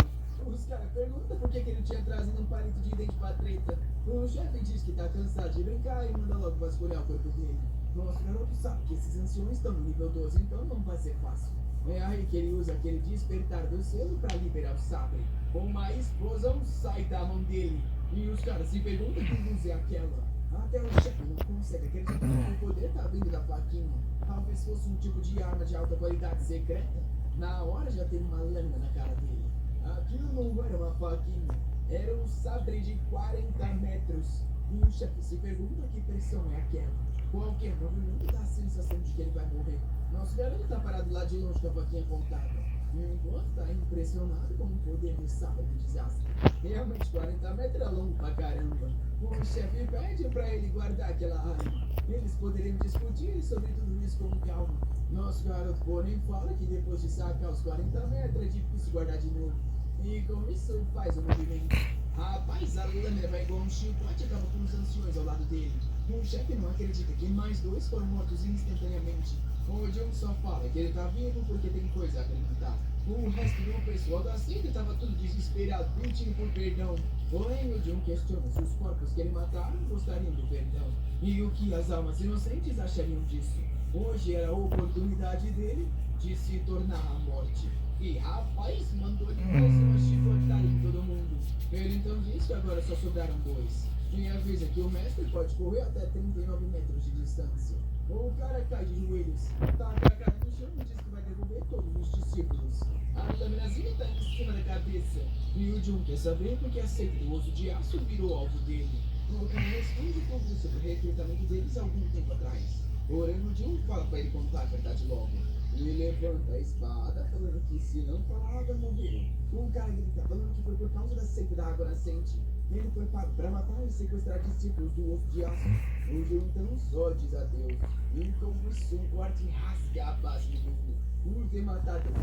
Os caras perguntam por que ele tinha trazido um palito de dente pra treta. O chefe diz que tá cansado de brincar e manda logo vasculhar o corpo dele. Nosso garoto sabe que esses anciões estão no nível 12, então não vai ser fácil. É aí que ele usa aquele despertar do selo pra liberar o sabre. Uma explosão sai da mão dele. E os caras se perguntam que luz é aquela. Até o chefe não consegue acreditar que o poder tá vindo da plaquinha. Talvez fosse um tipo de arma de alta qualidade secreta. Na hora já tem uma lâmina na cara dele. Aquilo não era uma faquinha, era um sabre de 40 metros. E o chefe se pergunta que pressão é aquela. Qualquer movimento dá a sensação de que ele vai morrer. Nosso garoto tá parado lá de longe com a faquinha apontada. Enquanto tá impressionado com o poder do sabre do desastre. Realmente 40 metros é longo pra caramba. O chefe pede pra ele guardar aquela arma. Eles poderiam discutir sobre tudo isso com calma. Nosso garoto, porém, fala que depois de sacar os 40 metros é difícil guardar de novo. E com isso faz o movimento. Rapaz, a lâmina vai igual um chicote e acaba com os anciões ao lado dele. O chefe não acredita que mais 2 foram mortos instantaneamente. O Jun só fala que ele tá vivo porque tem coisa a acreditar. O resto do pessoal da seita estava tudo desesperado, pedindo por perdão. Porém, o Jun questiona se os corpos que ele mataram gostariam do perdão. E o que as almas inocentes achariam disso. Hoje era a oportunidade dele de se tornar a morte. E rapaz, mandou ele mais uma chicotada em todo mundo. Ele então disse que agora só sobraram 2. E avisa que o mestre pode correr até 39 metros de distância. O cara cai de joelhos, taca a cara no chão e diz que vai devolver todos os discípulos. A laminazinha tá em cima da cabeça. E o Jun quer saber porque a seita do osso de aço virou alvo dele. O cara responde tudo sobre o recrutamento deles há algum tempo atrás. Porém, o Jun fala pra ele contar a verdade logo. Ele levanta a espada, falando que se não falar, vai morrer. O cara grita, falando que foi por causa da seita da água nascente. Ele foi pago para matar e sequestrar discípulos do osso de aço. O Jun então só diz adeus. E com isso, um corte rasga a base do mundo. Por ter matado o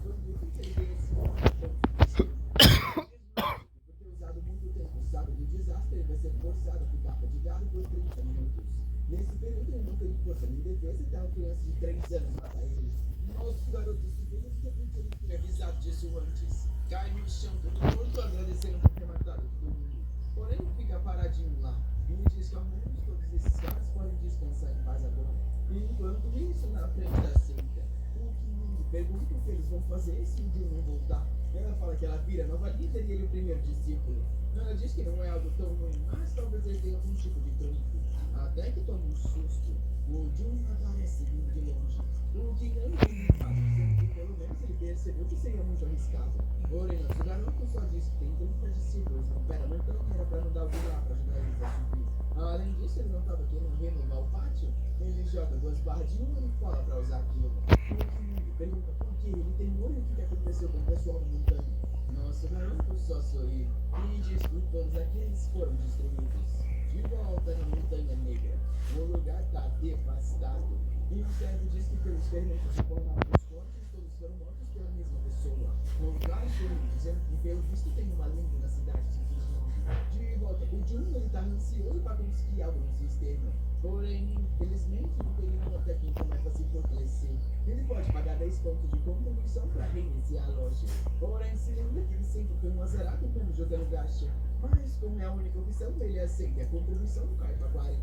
foi muito inteligente. Por ter usado muito tempo o sábio do desastre, ele vai ser forçado a ficar fadigado por 30 minutos. Nesse período, ele não tem força nem defesa, então a criança de 3 anos mata ele. Nosso garoto se vê de repente ele foi avisado disso antes. Cai no chão todo morto, agradecendo por ter matado todo mundo. Porém, fica paradinho lá. E diz que ao menos todos esses caras podem descansar em paz agora. E enquanto isso, na frente da seita, o Kimin pergunta o que eles vão fazer se o Jun não voltar. Ela fala que ela vira nova líder e ele o primeiro discípulo. Ela diz que não é algo tão ruim, mas talvez ele tenha algum tipo de trunfo. Até que toma um susto. O Jun aparece vindo de longe. O que não tem fato, dizendo que pelo menos percebeu que seria muito arriscado. Porém, nosso garoto só disse que tem 30 discípulos no pé da montanha era para mandar alguém lá para ajudar eles a subir. Além disso, ele não estava querendo renovar o pátio. Ele joga 2 barras de uma e fala para usar aquilo. O pergunta por que ele tem olho e o que aconteceu com o pessoal da montanha. Nosso garoto só sorri e diz que todos aqueles foram destruídos. De volta na Montanha Negra, o lugar está devastado. E o servo diz que pelos ferimentos de contato dos cortes, todos foram mortos pela mesma pessoa. O lugar foi dizendo que pelo visto tem uma lenda na cidade de Fiji. De volta, o Jun está ansioso para conseguir algo no sistema. Porém, infelizmente, não tem nenhuma técnica mais para se fortalecer. Ele pode pagar 10 pontos de contribuição para reiniciar a loja. Porém, se lembra que ele sempre foi um azarado quando jogando gacha. Mas, como é a única opção, ele aceita a contribuição cai para 40.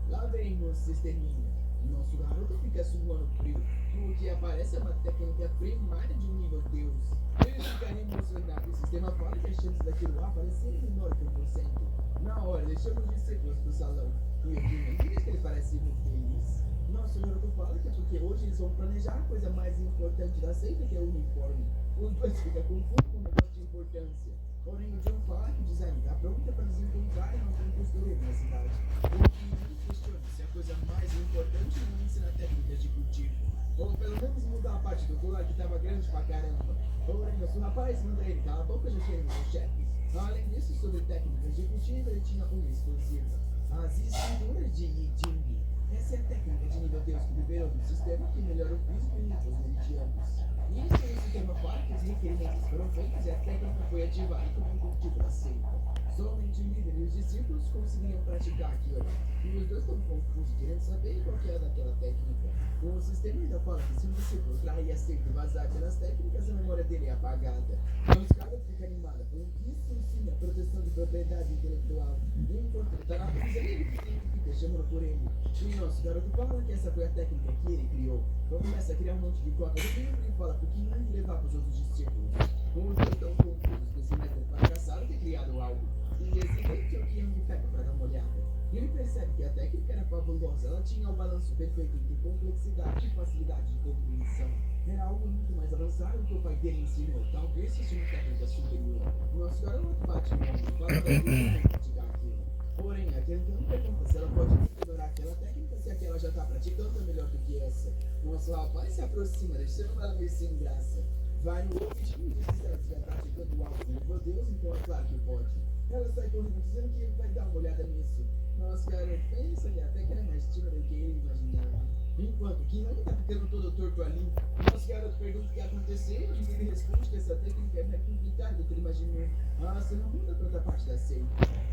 Lá vem o sisteminha. Nosso garoto fica suando frio. O que aparece é uma técnica primária de um nível Deus. Ele fica emocionado. O sistema fala que as chances daquilo aparecerem menor que 1%. Na hora, ele chama os discípulos pro salão. E o Jimmy diz que ele parece muito feliz. Nosso garoto fala que é porque hoje eles vão planejar a coisa mais importante da seita, que é o uniforme. Os dois ficam confusos com o negócio de importância. Porém, o John fala que o design está pronto para eles encontrarem algum costureiro na cidade. O que ele questiona se a coisa mais importante não é ensinar técnicas de cultivo. Ou pelo menos mudar a parte do colar que estava grande pra caramba. Porém, nosso rapaz manda ele calar a boca já querendo o chefe. Além disso, sobre técnicas de cultivo, ele tinha uma exclusiva. As escrituras de Yi Jing. Essa é a técnica de nível Deus que liberou no sistema que melhora o físico e os meridianos. Isso é o sistema fala que os requerimentos foram feitos e a técnica foi ativada como um cultivo da seita. Somente o líder e os discípulos conseguiriam praticar aquilo. E os dois estão confusos, querendo saber qual que era daquela técnica. O sistema ainda fala que se um discípulo trair a seita e vazar pelas técnicas, a memória dele é apagada. Então os caras ficam animados, falando que isso ensina a proteção de propriedade intelectual. E enquanto ele está na brisa, ele fica chamando por ele. E nosso garoto fala que essa foi a técnica que ele criou. Então começa a criar um monte de cópia do livro e fala pro Kinlan levar pros outros discípulos. Os dois estão confusos com esse método fracassado ter criado algo. E esse jeito é o que ele pega para dar uma olhada. E ele percebe que a técnica era fabulosa, ela tinha o balanço perfeito entre complexidade e facilidade de compreensão. Era algo muito mais avançado que o pai dele ensinou, talvez fosse uma técnica superior. Nosso garoto bate no ombro e fala para ele praticar aquilo. Porém, aquele que não pergunta se ela pode ignorar aquela técnica se aquela já está praticando é melhor do que essa. Nosso rapaz se aproxima, deixando ela meio sem graça. Vai no ouvidinho e diz que se ela estiver praticando algo com meu Deus, então é claro que pode. Ela sai correndo dizendo que ele vai dar uma olhada nisso. Nosso garoto pensa que até que era mais tímida do que ele imaginava. Enquanto que não está ficando todo torto ali, nosso garoto pergunta o que aconteceu e ele responde que essa técnica é mais complicada do que ele imaginou. Você não muda para outra parte da seita.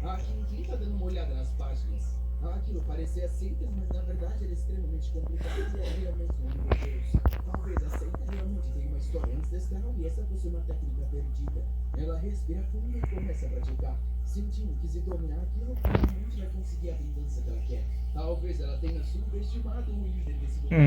Aqui quem está dando uma olhada nas páginas. Aquilo parecia seitas, mas na verdade era extremamente complicado e era realmente um nível Deus. Talvez a seita realmente tenha uma história ancestral e essa fosse uma técnica perdida. Ela respira fundo e começa a praticar, sentindo que se dominar aquilo, finalmente vai conseguir a vingança que ela quer. Talvez ela tenha subestimado o líder desse lugar.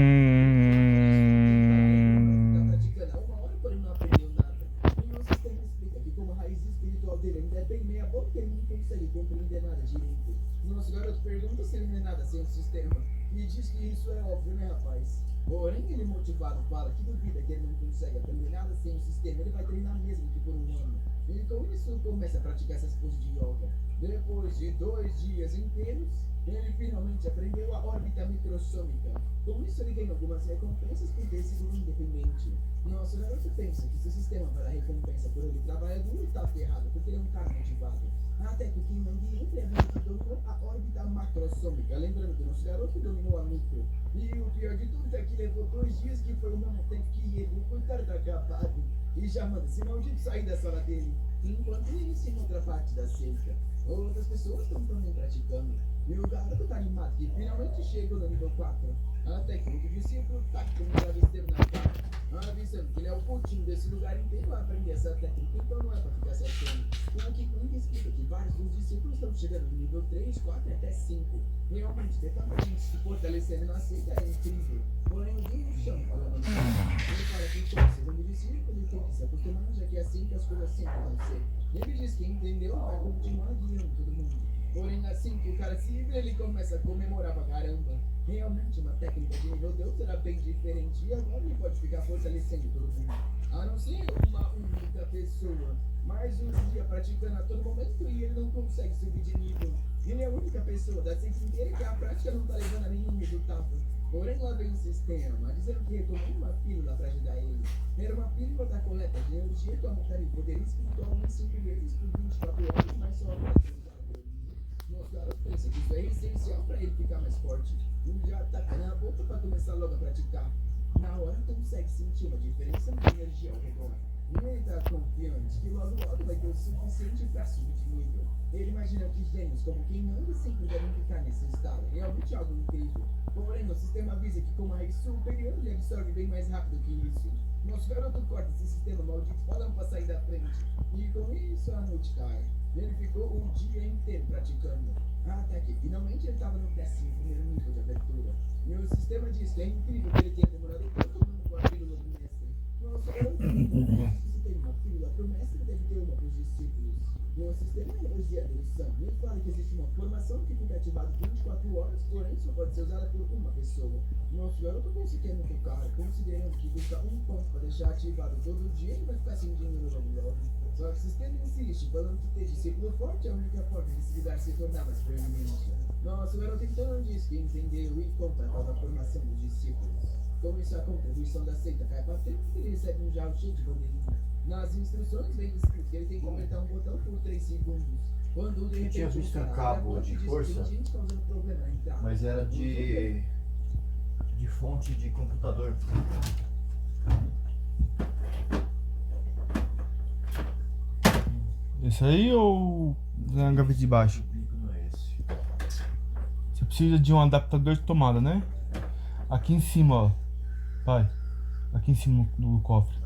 Está praticando há uma hora, porém não aprendeu nada. E o sistema explica que como a raiz espiritual dele ainda é bem meia boca, ele não consegue compreender nada direito. Nosso garoto pergunta se ele não é nada sem o sistema. E diz que isso é óbvio, né, rapaz? Porém, ele motivado fala que duvida que ele não consegue aprender nada sem o sistema. Ele vai treinar mesmo que por um ano. E com isso começa a praticar essas poses de yoga. Depois de 2 dias inteiros, ele finalmente aprendeu a órbita microsômica. Com isso ele ganha algumas recompensas por ter sido independente. Nosso garoto pensa que se o sistema vai dar recompensa por ele trabalhar duro, está ferrado, porque ele é um cara motivado. Até que o Kim Mang entre a vida que dominou a órbita macrosômica. Lembrando que nosso garoto dominou a micro. E o pior de tudo é que levou 2 dias que foi o mesmo tempo que ele, o coitado tá acabado. E já manda esse maldito sair da sala dele. Enquanto ele ensina outra parte da seita. Outras pessoas estão também praticando. E o garoto tá animado que finalmente chegou no nível 4. Até que o discípulo tá com um travesseiro na cara, avisando que ele é o pontinho desse lugar inteiro a aprender essa técnica, então não é pra ficar se achando. O Kikung explica que vários dos discípulos estão chegando no nível 3, 4 e até 5. Realmente, ter tanta gente se fortalecendo na seita é incrível. Porém, ninguém no chão falando assim. Ele fala que como segundo discípulo, ele tem que se acostumar, já que é assim que as coisas sempre vão ser. Ele diz que entendeu e vai continuar guiando todo mundo. Porém, assim que o cara se livra, ele começa a comemorar pra caramba. Realmente, uma técnica de nível Deus será bem diferente e agora ele pode ficar fortalecendo todo mundo. A não ser uma única pessoa. Mas o dia praticando a todo momento e ele não consegue subir de nível. Ele é a única pessoa da seita inteira que a prática não tá levando a nenhum resultado. Porém, lá vem o sistema, dizendo que recomenda uma pílula para ajudar ele. Era uma pílula da coleta de energia que aumentaria o poder espiritual em 5 vezes por 24 horas, mas só para nosso garoto pensa que isso é essencial para ele ficar mais forte. Ele já ataca na boca para começar logo a praticar. Na hora consegue sentir uma diferença na energia ao redor. E ele está confiante que logo vai ter o suficiente para subir de nível. Ele imagina que gênios como quem anda sempre devem ficar nesse estado. Realmente algo incrível. Porém, o sistema avisa que com uma raiz superior ele absorve bem mais rápido que isso. Nosso garoto corta esse sistema maldito falando para sair da frente. E com isso a noite cai. Ele ficou o dia inteiro praticando. Até que finalmente ele estava no 11º nível de abertura. E o sistema diz que é incrível que ele tenha demorado tanto tempo com a pílula do mestre. Nossa, eu não se tem uma pílula pro mestre, deve ter uma para os discípulos. E o sistema elogia a dedução. Ele fala que existe uma formação que fica ativada 24 horas, porém só pode ser usada por uma pessoa. Nosso garoto pensa que é muito caro, considerando que custa 1 ponto para deixar ativado todo dia e vai ficar sem dinheiro logo. Só que o sistema insiste, falando que ter discípulo forte é a única forma de esse lugar se tornar mais permanente. Nosso garoto então não diz que entendeu e conta a tal da formação dos discípulos. Com isso, a contribuição da seita cai para frente e ele recebe um jarro cheio de bandeirinha. Nas instruções vem escrito que ele tem que apertar um botão por 3 segundos. Quando de repente tinha visto um cabo de força, mas era de fonte de computador. Esse aí ou na gaveta de baixo? Não é esse. Você precisa de um adaptador de tomada, né? Aqui em cima, ó. Vai. Aqui em cima do cofre.